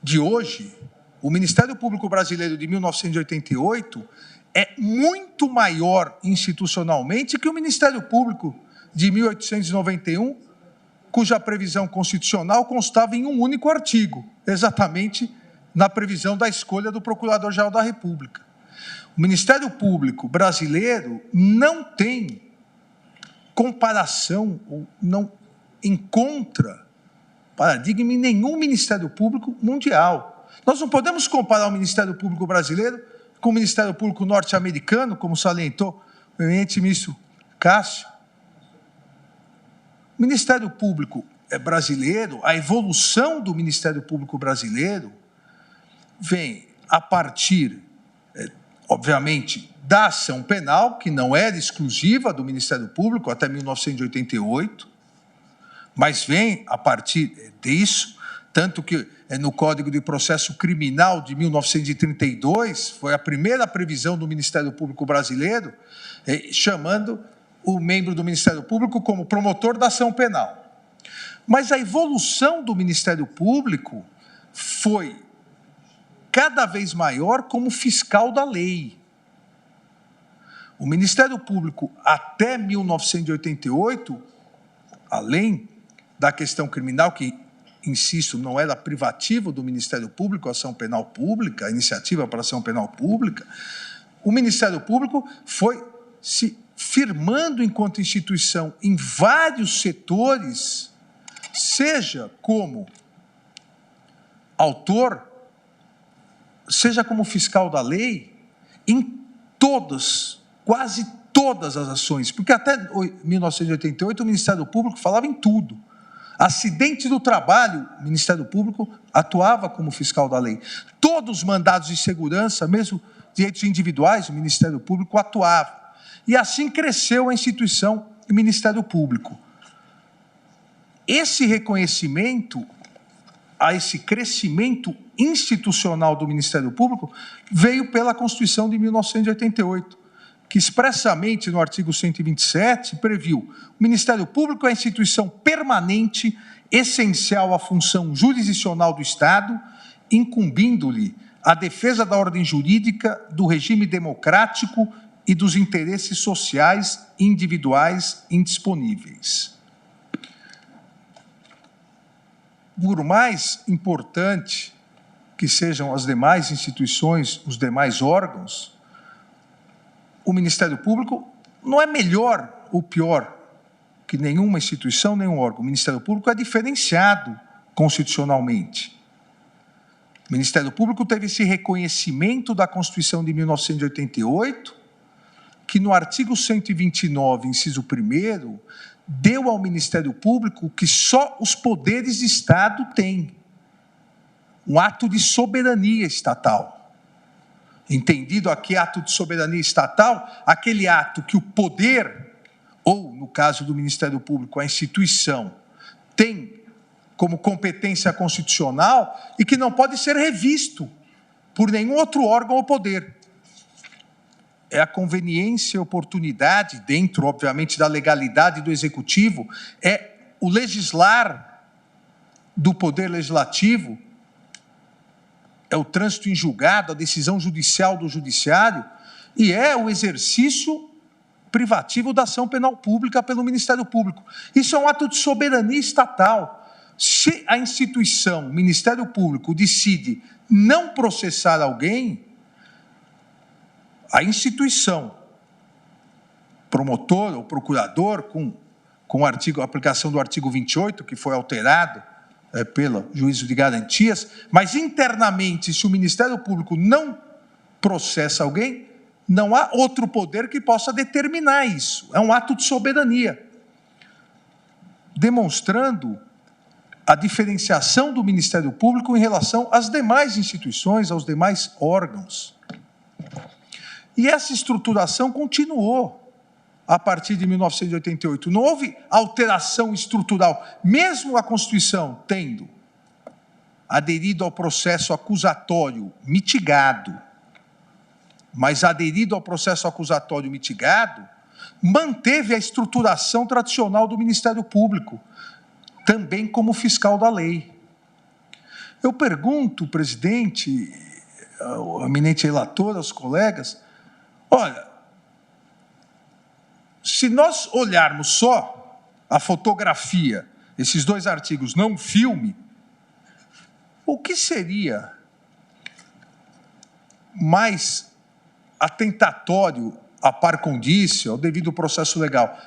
de hoje, o Ministério Público Brasileiro de 1988, é muito maior institucionalmente que o Ministério Público de 1891, cuja previsão constitucional constava em um único artigo, exatamente na previsão da escolha do Procurador-Geral da República. O Ministério Público brasileiro não tem comparação, ou não encontra paradigma em nenhum Ministério Público mundial. Nós não podemos comparar o Ministério Público brasileiro com o Ministério Público norte-americano, como salientou o eminente ministro Cássio. O Ministério Público brasileiro, a evolução do Ministério Público brasileiro vem a partir, obviamente, da ação penal, que não era exclusiva do Ministério Público até 1988, mas vem a partir disso, tanto que no Código de Processo Criminal de 1932, foi a primeira previsão do Ministério Público brasileiro, chamando o membro do Ministério Público como promotor da ação penal. Mas a evolução do Ministério Público foi cada vez maior como fiscal da lei. O Ministério Público, até 1988, além da questão criminal, que, insisto, não era privativo do Ministério Público, a ação penal pública, a iniciativa para a ação penal pública, o Ministério Público foi se firmando enquanto instituição em vários setores, seja como autor, seja como fiscal da lei, em todas, quase todas as ações, porque até 1988 o Ministério Público falava em tudo. Acidente do trabalho, o Ministério Público atuava como fiscal da lei. Todos os mandados de segurança, mesmo direitos individuais, o Ministério Público atuava. E assim cresceu a instituição do Ministério Público. Esse reconhecimento, a esse crescimento institucional do Ministério Público, veio pela Constituição de 1988, que expressamente no artigo 127 previu: o Ministério Público é a instituição permanente, essencial à função jurisdicional do Estado, incumbindo-lhe a defesa da ordem jurídica, do regime democrático e dos interesses sociais individuais indisponíveis. Por mais importante que sejam as demais instituições, os demais órgãos, o Ministério Público não é melhor ou pior que nenhuma instituição, nenhum órgão. O Ministério Público é diferenciado constitucionalmente. O Ministério Público teve esse reconhecimento da Constituição de 1988, que no artigo 129, inciso 1º, deu ao Ministério Público que só os poderes de Estado têm. Um ato de soberania estatal. Entendido aqui ato de soberania estatal, aquele ato que o poder, ou no caso do Ministério Público, a instituição, tem como competência constitucional e que não pode ser revisto por nenhum outro órgão ou poder. É a conveniência e oportunidade, dentro, obviamente, da legalidade do Executivo, é o legislar do Poder Legislativo, é o trânsito em julgado, a decisão judicial do Judiciário, e é o exercício privativo da ação penal pública pelo Ministério Público. Isso é um ato de soberania estatal. Se a instituição, o Ministério Público, decide não processar alguém, a instituição, promotor ou procurador, com a aplicação do artigo 28, que foi alterado pelo juízo de garantias, mas internamente, se o Ministério Público não processa alguém, não há outro poder que possa determinar isso. É um ato de soberania, demonstrando a diferenciação do Ministério Público em relação às demais instituições, aos demais órgãos. E essa estruturação continuou a partir de 1988. Não houve alteração estrutural, mesmo a Constituição tendo aderido ao processo acusatório mitigado, mas aderido ao processo acusatório mitigado, manteve a estruturação tradicional do Ministério Público, também como fiscal da lei. Eu pergunto, presidente, ao eminente relator, aos colegas, olha, se nós olharmos só a fotografia, esses dois artigos, não o filme, o que seria mais atentatório a par condício, ao devido processo legal?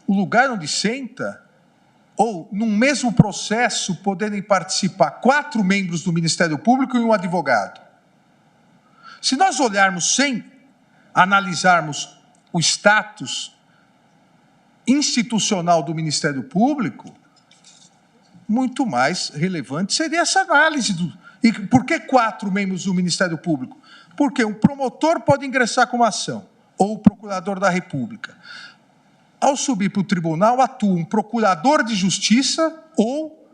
O lugar onde senta, ou num mesmo processo poderem participar 4 membros do Ministério Público e um advogado? Se nós olharmos sem analisarmos o status institucional do Ministério Público, muito mais relevante seria essa análise. E por que 4 membros do Ministério Público? Porque um promotor pode ingressar com uma ação, ou o procurador da República. Ao subir para o tribunal, atua um procurador de justiça ou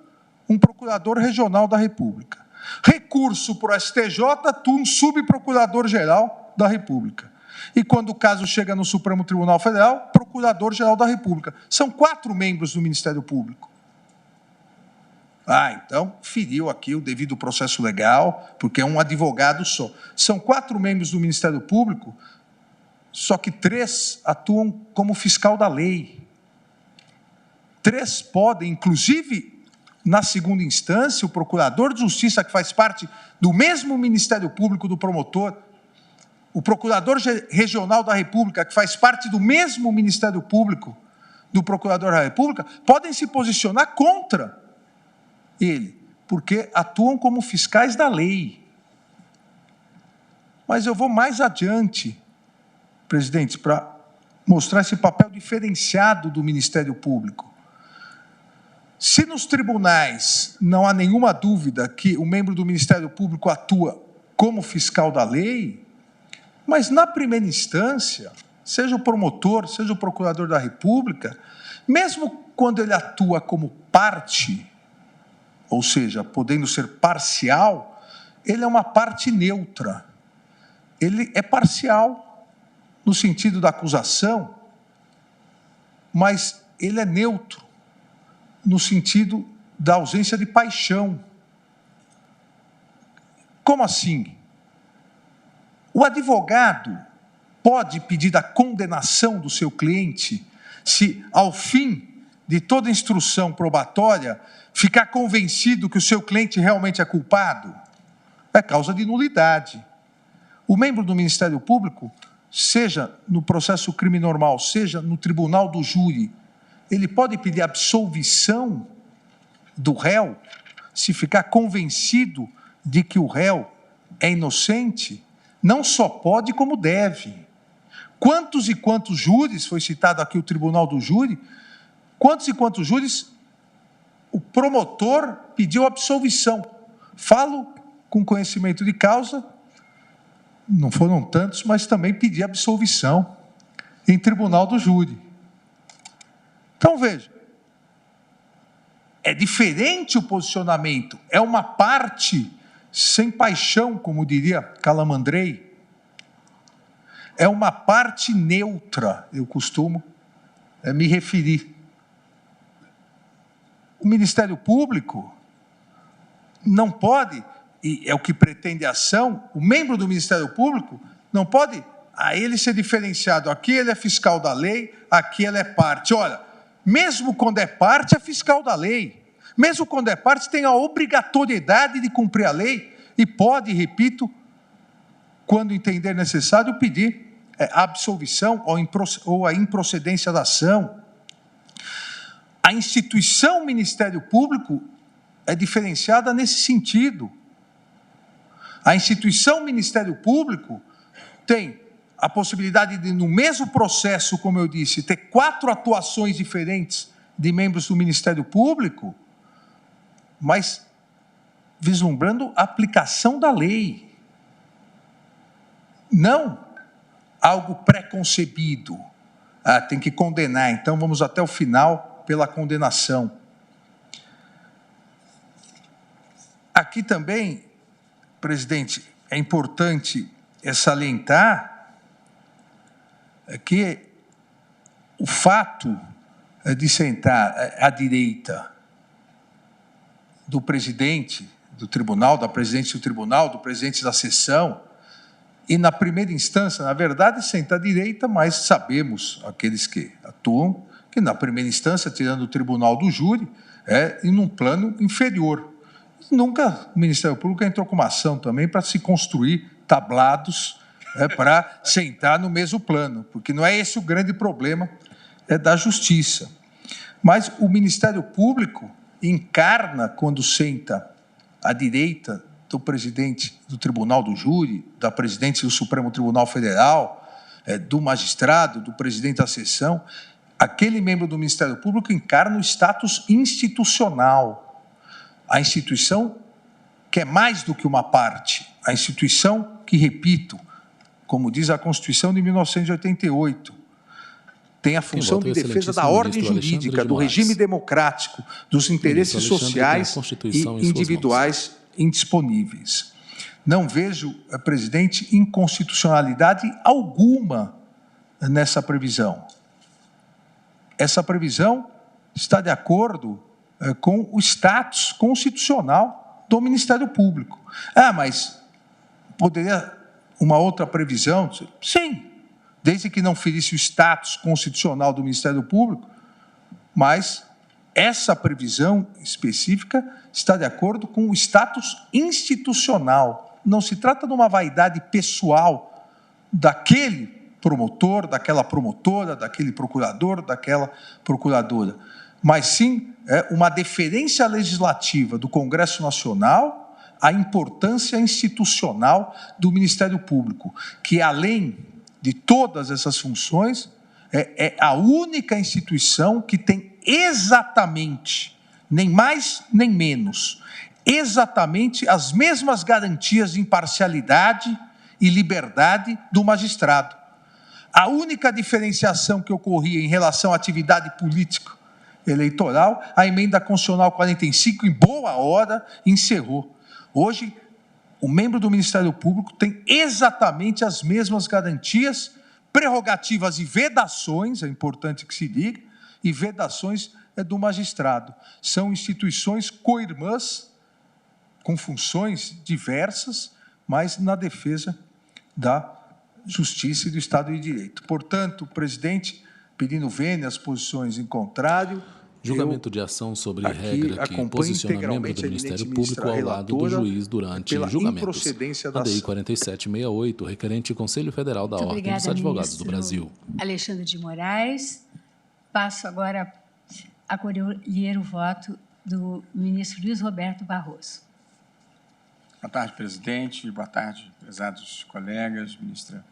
um procurador regional da República. Recurso para o STJ, atua um subprocurador-geral da República. E quando o caso chega no Supremo Tribunal Federal, Procurador-Geral da República. São 4 membros do Ministério Público. Então, feriu aqui o devido processo legal, porque é um advogado só. São 4 membros do Ministério Público, só que 3 atuam como fiscal da lei. 3 podem, inclusive, na segunda instância, o procurador de justiça, que faz parte do mesmo Ministério Público do promotor, o procurador regional da República, que faz parte do mesmo Ministério Público do procurador da República, podem se posicionar contra ele, porque atuam como fiscais da lei. Mas eu vou mais adiante, presidente, para mostrar esse papel diferenciado do Ministério Público. Se nos tribunais não há nenhuma dúvida que o membro do Ministério Público atua como fiscal da lei, mas na primeira instância, seja o promotor, seja o procurador da República, mesmo quando ele atua como parte, ou seja, podendo ser parcial, ele é uma parte neutra. Ele é parcial no sentido da acusação, mas ele é neutro no sentido da ausência de paixão. Como assim? O advogado pode pedir a condenação do seu cliente se, ao fim de toda instrução probatória, ficar convencido que o seu cliente realmente é culpado? É causa de nulidade. O membro do Ministério Público, seja no processo crime normal, seja no tribunal do júri, ele pode pedir absolvição do réu se ficar convencido de que o réu é inocente? Não só pode, como deve. Quantos e quantos júris, foi citado aqui o tribunal do júri, quantos e quantos júris o promotor pediu absolvição? Falo com conhecimento de causa, não foram tantos, mas também pedi absolvição em tribunal do júri. Então, veja, é diferente o posicionamento, é uma parte sem paixão, como diria Calamandrei. É uma parte neutra, eu costumo me referir. O Ministério Público não pode, e é o que pretende a ação, o membro do Ministério Público não pode, a ele ser diferenciado. Aqui ele é fiscal da lei, aqui ele é parte. Olha, mesmo quando é parte, é fiscal da lei. Mesmo quando é parte, tem a obrigatoriedade de cumprir a lei e pode, repito, quando entender necessário, pedir a absolvição ou a improcedência da ação. A instituição Ministério Público é diferenciada nesse sentido. A instituição Ministério Público tem a possibilidade de, no mesmo processo, como eu disse, ter 4 atuações diferentes de membros do Ministério Público, mas vislumbrando a aplicação da lei. Não algo pré-concebido. Tem que condenar, então vamos até o final pela condenação. Aqui também, presidente, é importante salientar que o fato de sentar à direita do presidente do tribunal, da presidente do tribunal, do presidente da sessão, e na primeira instância, na verdade, senta à direita, mas sabemos, aqueles que atuam, que na primeira instância, tirando o tribunal do júri, em um plano inferior. Nunca o Ministério Público entrou com uma ação também para se construir tablados para sentar no mesmo plano, porque não é esse o grande problema da justiça. Mas o Ministério Público encarna, quando senta à direita do presidente do Tribunal do Júri, da presidente do Supremo Tribunal Federal, do magistrado, do presidente da sessão, aquele membro do Ministério Público encarna o status institucional. A instituição que é mais do que uma parte, a instituição que, repito, como diz a Constituição de 1988, tem a função de defesa da ordem jurídica, do regime democrático, dos interesses sociais e individuais indisponíveis. Não vejo, presidente, inconstitucionalidade alguma nessa previsão. Essa previsão está de acordo com o status constitucional do Ministério Público. Mas poderia uma outra previsão? Sim, desde que não ferisse o status constitucional do Ministério Público, mas essa previsão específica está de acordo com o status institucional. Não se trata de uma vaidade pessoal daquele promotor, daquela promotora, daquele procurador, daquela procuradora, mas sim uma deferência legislativa do Congresso Nacional à importância institucional do Ministério Público, que, além de todas essas funções, é a única instituição que tem exatamente, nem mais nem menos, exatamente as mesmas garantias de imparcialidade e liberdade do magistrado. A única diferenciação que ocorria em relação à atividade política eleitoral, a emenda constitucional 45, em boa hora, encerrou. Hoje, o membro do Ministério Público tem exatamente as mesmas garantias, prerrogativas e vedações, é importante que se diga, e vedações do magistrado. São instituições co-irmãs, com funções diversas, mas na defesa da justiça e do Estado de Direito. Portanto, presidente, pedindo vênia as posições em contrário. Julgamento de ação sobre regra que posiciona membro do Ministério Público ao lado do juiz durante julgamentos. ADI 4768, requerente Conselho Federal da Ordem dos Advogados do Brasil. Alexandre de Moraes. Passo agora a colher o voto do ministro Luiz Roberto Barroso. Boa tarde, presidente. Boa tarde, prezados colegas, ministra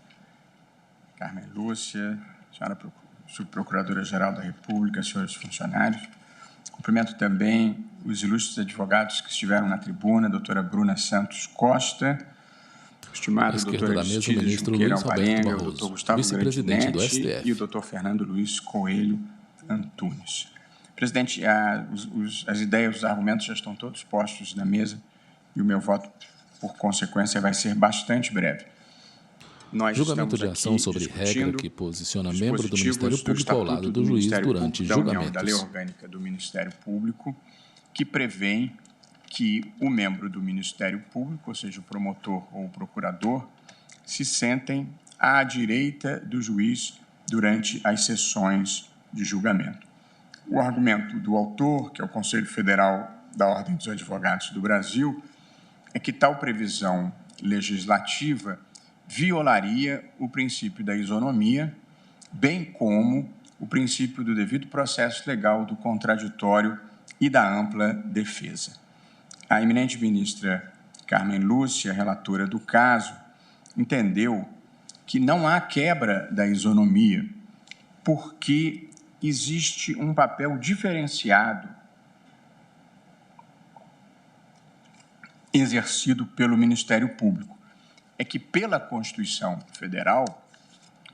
Carmen Lúcia, senhora subprocuradora-geral da República, senhores funcionários. Cumprimento também os ilustres advogados que estiveram na tribuna, a doutora Bruna Santos Costa, o estimado doutor Aristides Junqueira Alvarenga, o doutor Gustavo Grandinetti e o doutor Fernando Luiz Coelho Antunes. Presidente, as ideias, os argumentos já estão todos postos na mesa e o meu voto por consequência, vai ser bastante breve. Nós julgamento de ação sobre regra que posiciona membro do Ministério Público ao lado do juiz durante julgamentos. Da Lei Orgânica do Ministério Público, que prevêem que o membro do Ministério Público, ou seja, o promotor ou o procurador, se sentem à direita do juiz durante as sessões de julgamento. O argumento do autor, que é o Conselho Federal da Ordem dos Advogados do Brasil, é que tal previsão legislativa violaria o princípio da isonomia, bem como o princípio do devido processo legal, do contraditório e da ampla defesa. A eminente ministra Carmen Lúcia, relatora do caso, entendeu que não há quebra da isonomia, porque existe um papel diferenciado exercido pelo Ministério Público. É que, pela Constituição Federal,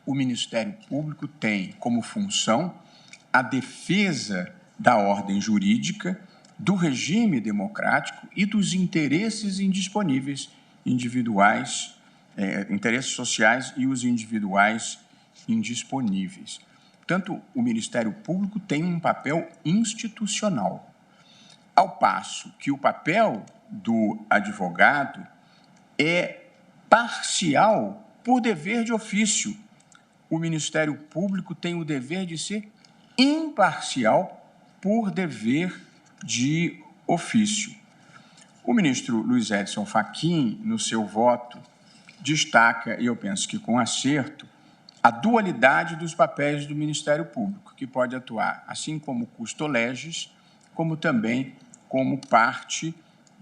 o Ministério Público tem como função a defesa da ordem jurídica, do regime democrático e dos interesses indisponíveis individuais, interesses sociais e os individuais indisponíveis. Portanto, o Ministério Público tem um papel institucional, ao passo que o papel do advogado é parcial por dever de ofício. O Ministério Público tem o dever de ser imparcial por dever de ofício. O ministro Luiz Edson Fachin, no seu voto, destaca, e eu penso que com acerto, a dualidade dos papéis do Ministério Público, que pode atuar assim como custoleges, como também como parte,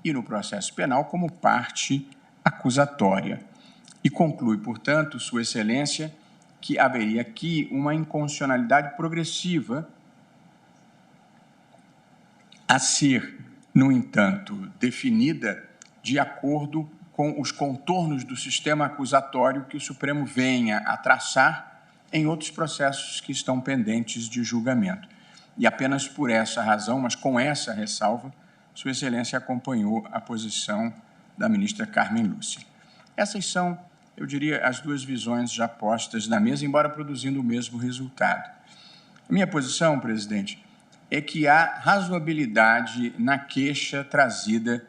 e no processo penal, como parte acusatória. E conclui, portanto, Sua Excelência, que haveria aqui uma inconstitucionalidade progressiva a ser, no entanto, definida de acordo com os contornos do sistema acusatório que o Supremo venha a traçar em outros processos que estão pendentes de julgamento. E apenas por essa razão, mas com essa ressalva, Sua Excelência acompanhou a posição da ministra Carmen Lúcia. Essas são, eu diria, as duas visões já postas na mesa, embora produzindo o mesmo resultado. A minha posição, presidente, é que há razoabilidade na queixa trazida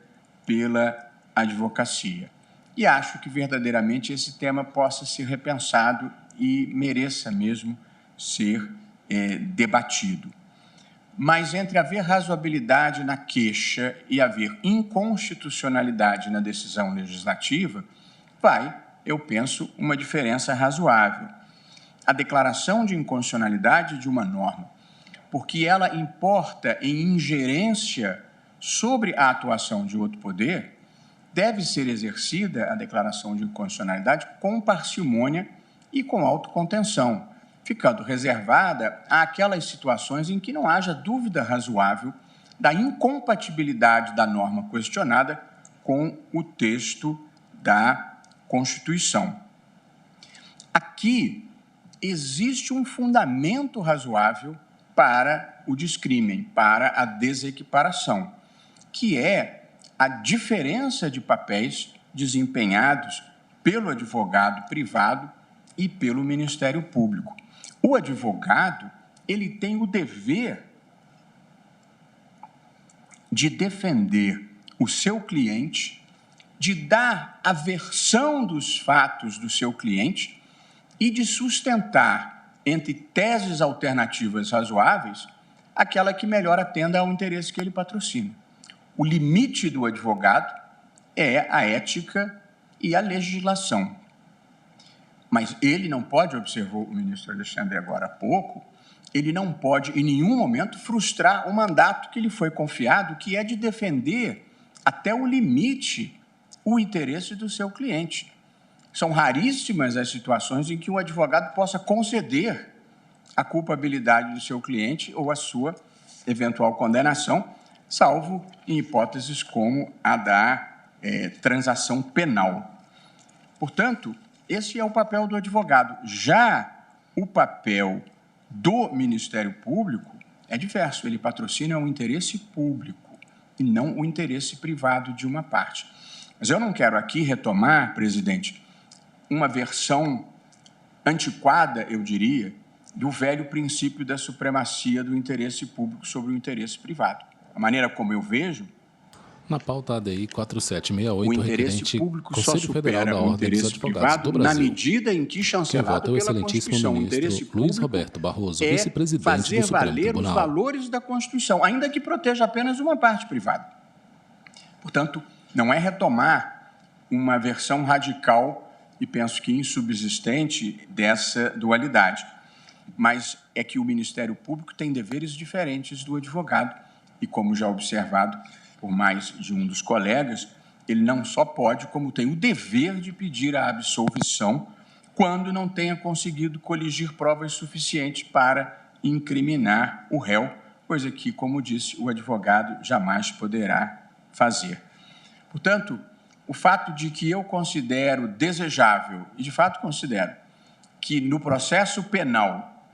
pela advocacia. E acho que verdadeiramente esse tema possa ser repensado e mereça mesmo ser debatido. Mas entre haver razoabilidade na queixa e haver inconstitucionalidade na decisão legislativa, vai, eu penso, uma diferença razoável. A declaração de inconstitucionalidade de uma norma, porque ela importa em ingerência sobre a atuação de outro poder, deve ser exercida a declaração de inconstitucionalidade com parcimônia e com autocontenção, ficando reservada àquelas situações em que não haja dúvida razoável da incompatibilidade da norma questionada com o texto da Constituição. Aqui existe um fundamento razoável para o discrimen, para a desequiparação, que é a diferença de papéis desempenhados pelo advogado privado e pelo Ministério Público. O advogado, ele tem o dever de defender o seu cliente, de dar a versão dos fatos do seu cliente e de sustentar, entre teses alternativas razoáveis, aquela que melhor atenda ao interesse que ele patrocina. O limite do advogado é a ética e a legislação. Mas ele não pode, observou o ministro Alexandre agora há pouco, ele não pode, em nenhum momento, frustrar o mandato que lhe foi confiado, que é de defender até o limite o interesse do seu cliente. São raríssimas as situações em que um advogado possa conceder a culpabilidade do seu cliente ou a sua eventual condenação, salvo em hipóteses como a da transação penal. Portanto, esse é o papel do advogado. Já o papel do Ministério Público é diverso. Ele patrocina um interesse público e não o interesse privado de uma parte. Mas eu não quero aqui retomar, presidente, uma versão antiquada, eu diria, do velho princípio da supremacia do interesse público sobre o interesse privado. A maneira como eu vejo... Na pauta ADI 4768, o interesse público só supera o interesse privado na medida em que, chancelado pela Constituição, o interesse público Luiz Roberto Barroso, é vice-presidente fazer do Supremo valer Tribunal. os valores da Constituição, ainda que proteja apenas uma parte privada. Portanto, não é retomar uma versão radical e penso que insubsistente dessa dualidade, mas é que o Ministério Público tem deveres diferentes do advogado e, como já observado por mais de um dos colegas, ele não só pode, como tem o dever de pedir a absolvição quando não tenha conseguido coligir provas suficientes para incriminar o réu, coisa que, como disse, o advogado jamais poderá fazer. Portanto, o fato de que eu considero desejável, e de fato considero, que no processo penal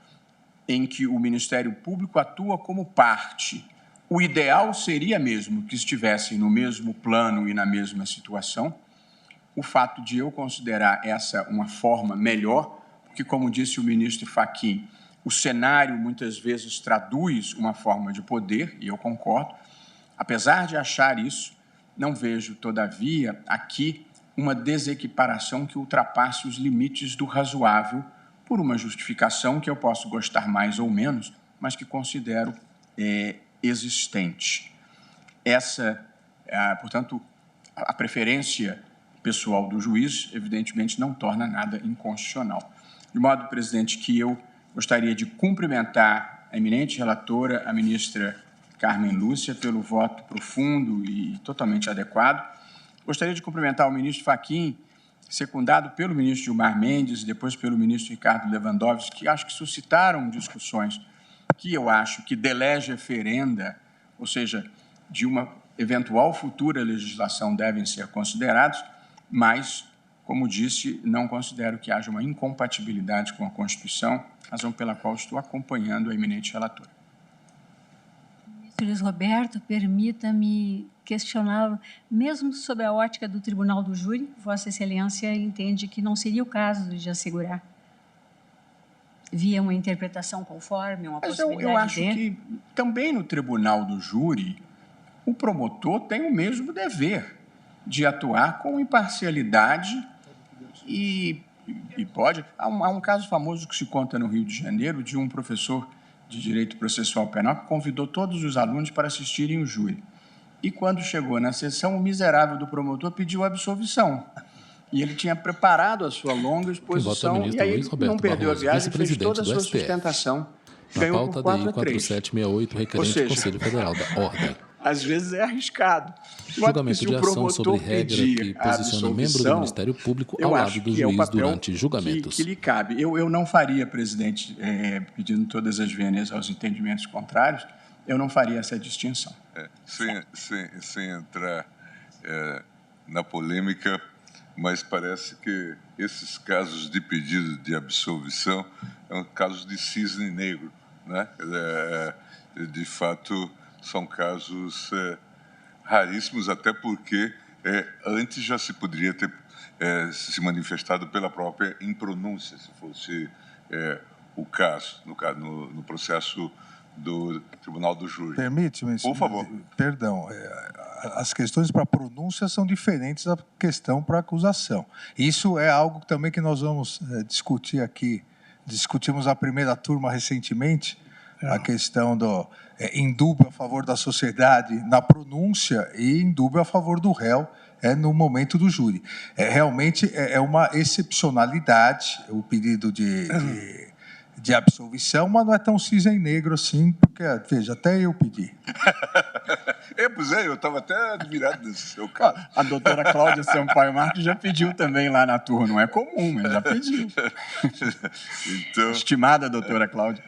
em que o Ministério Público atua como parte, o ideal seria mesmo que estivessem no mesmo plano e na mesma situação. O fato de eu considerar essa uma forma melhor, porque, como disse o ministro Fachin, o cenário muitas vezes traduz uma forma de poder, e eu concordo. Apesar de achar isso, não vejo, todavia, aqui uma desequiparação que ultrapasse os limites do razoável por uma justificação que eu posso gostar mais ou menos, mas que considero existente. Essa, portanto, a preferência pessoal do juiz, evidentemente, não torna nada inconstitucional. De modo, presidente, que eu gostaria de cumprimentar a eminente relatora, a ministra Carmen Lúcia, pelo voto profundo e totalmente adequado. Gostaria de cumprimentar o ministro Fachin, secundado pelo ministro Gilmar Mendes e depois pelo ministro Ricardo Lewandowski, que acho que suscitaram discussões que eu acho que de lege ferenda, ou seja, de uma eventual futura legislação devem ser considerados, mas, como disse, não considero que haja uma incompatibilidade com a Constituição, razão pela qual estou acompanhando a eminente relatora. Ministro Luiz Roberto, permita-me questioná-lo, mesmo sob a ótica do Tribunal do Júri, Vossa Excelência entende que não seria o caso de assegurar via uma interpretação conforme, uma possibilidade eu acho que também no Tribunal do Júri o promotor tem o mesmo dever de atuar com imparcialidade e pode... Há um caso famoso que se conta no Rio de Janeiro de um professor de Direito Processual Penal que convidou todos os alunos para assistirem o júri. E quando chegou na sessão, o miserável do promotor pediu absolvição. E ele tinha preparado a sua longa exposição e aí ele não perdeu a viagem, fez toda a sua sustentação. Ganhou por 4 a 3. 4768, requerente do Conselho Federal da Ordem. Às vezes é arriscado. Julgamento de ação sobre regra que posiciona membro do Ministério Público ao lado do juiz durante julgamentos. Que lhe cabe. Eu não faria, presidente, pedindo todas as vênias aos entendimentos contrários, eu não faria essa distinção. Sem entrar na polêmica, mas parece que esses casos de pedido de absolvição são casos de cisne negro, né? De fato, são casos raríssimos, até porque antes já se poderia ter se manifestado pela própria impronúncia, se fosse o caso, no processo do Tribunal do Júri. Permite-me, por favor. Perdão, as questões para pronúncia são diferentes da questão para acusação. Isso é algo também que nós vamos discutir aqui. Discutimos a primeira turma recentemente, a questão do indúbio a favor da sociedade na pronúncia e indúbio a favor do réu no momento do júri. Realmente é uma excepcionalidade o pedido de absolvição, mas não é tão cisne negro assim, porque, veja, até eu pedi. Eu estava até admirado desse seu caso. A doutora Cláudia Sampaio Marques já pediu também lá na turma, não é comum, mas já pediu. Então... Estimada doutora Cláudia.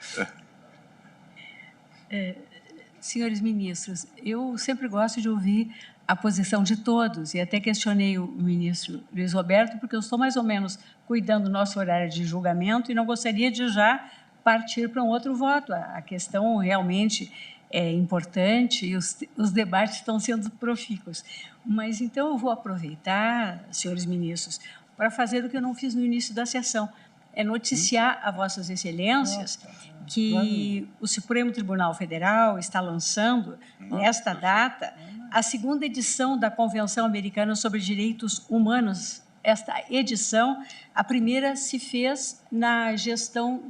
Senhores ministros, eu sempre gosto de ouvir a posição de todos, e até questionei o ministro Luiz Roberto, porque eu estou mais ou menos cuidando do nosso horário de julgamento e não gostaria de já partir para um outro voto. A questão realmente é importante e os debates estão sendo profícuos. Mas, então, eu vou aproveitar, senhores ministros, para fazer o que eu não fiz no início da sessão, é noticiar a Vossas Excelências que o Supremo Tribunal Federal está lançando, nesta data, a 2ª edição da Convenção Americana sobre Direitos Humanos. Esta edição, a primeira se fez na gestão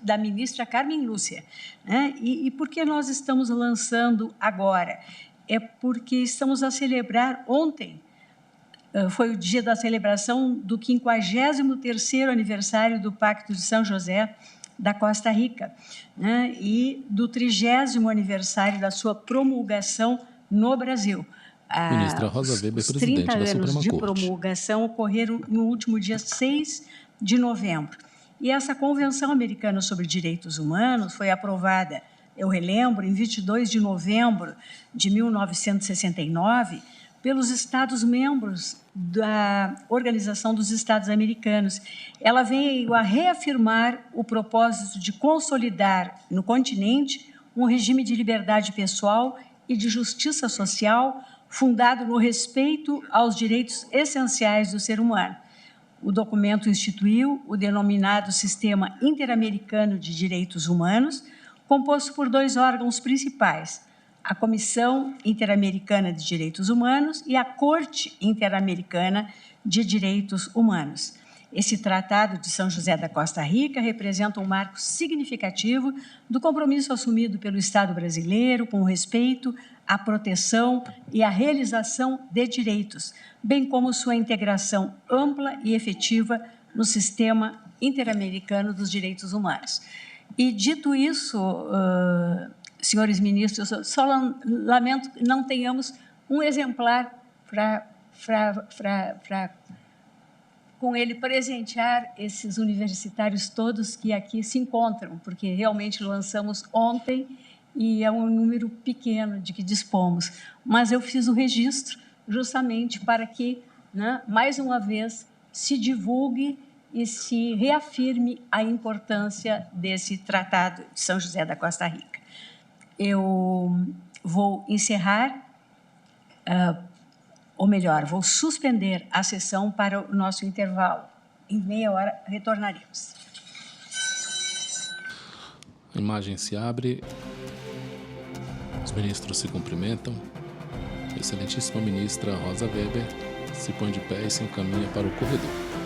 da ministra Carmen Lúcia. Né? E por que nós estamos lançando agora? É porque estamos a celebrar ontem, foi o dia da celebração do 53º aniversário do Pacto de São José da Costa Rica, né? E do 30º aniversário da sua promulgação no Brasil. Ministra Rosa Weber, os presidente 30 da Suprema anos de Corte. promulgação ocorreram no último dia 6 de novembro. E essa Convenção Americana sobre Direitos Humanos foi aprovada, eu relembro, em 22 de novembro de 1969, pelos Estados-membros da Organização dos Estados Americanos. Ela veio a reafirmar o propósito de consolidar no continente um regime de liberdade pessoal e de justiça social fundado no respeito aos direitos essenciais do ser humano. O documento instituiu o denominado Sistema Interamericano de Direitos Humanos, composto por 2 órgãos principais, a Comissão Interamericana de Direitos Humanos e a Corte Interamericana de Direitos Humanos. Esse Tratado de São José da Costa Rica representa um marco significativo do compromisso assumido pelo Estado brasileiro com respeito à proteção e à realização de direitos, bem como sua integração ampla e efetiva no Sistema Interamericano dos Direitos Humanos. E, dito isso, senhores ministros, eu só lamento que não tenhamos um exemplar para com ele presentear esses universitários todos que aqui se encontram, porque realmente lançamos ontem e é um número pequeno de que dispomos. Mas eu fiz o registro justamente para que, né, mais uma vez, se divulgue e se reafirme a importância desse Tratado de São José da Costa Rica. Eu vou encerrar, ou melhor, vou suspender a sessão para o nosso intervalo. Em meia hora, retornaremos. A imagem se abre, os ministros se cumprimentam. A excelentíssima ministra Rosa Weber se põe de pé e se encaminha para o corredor.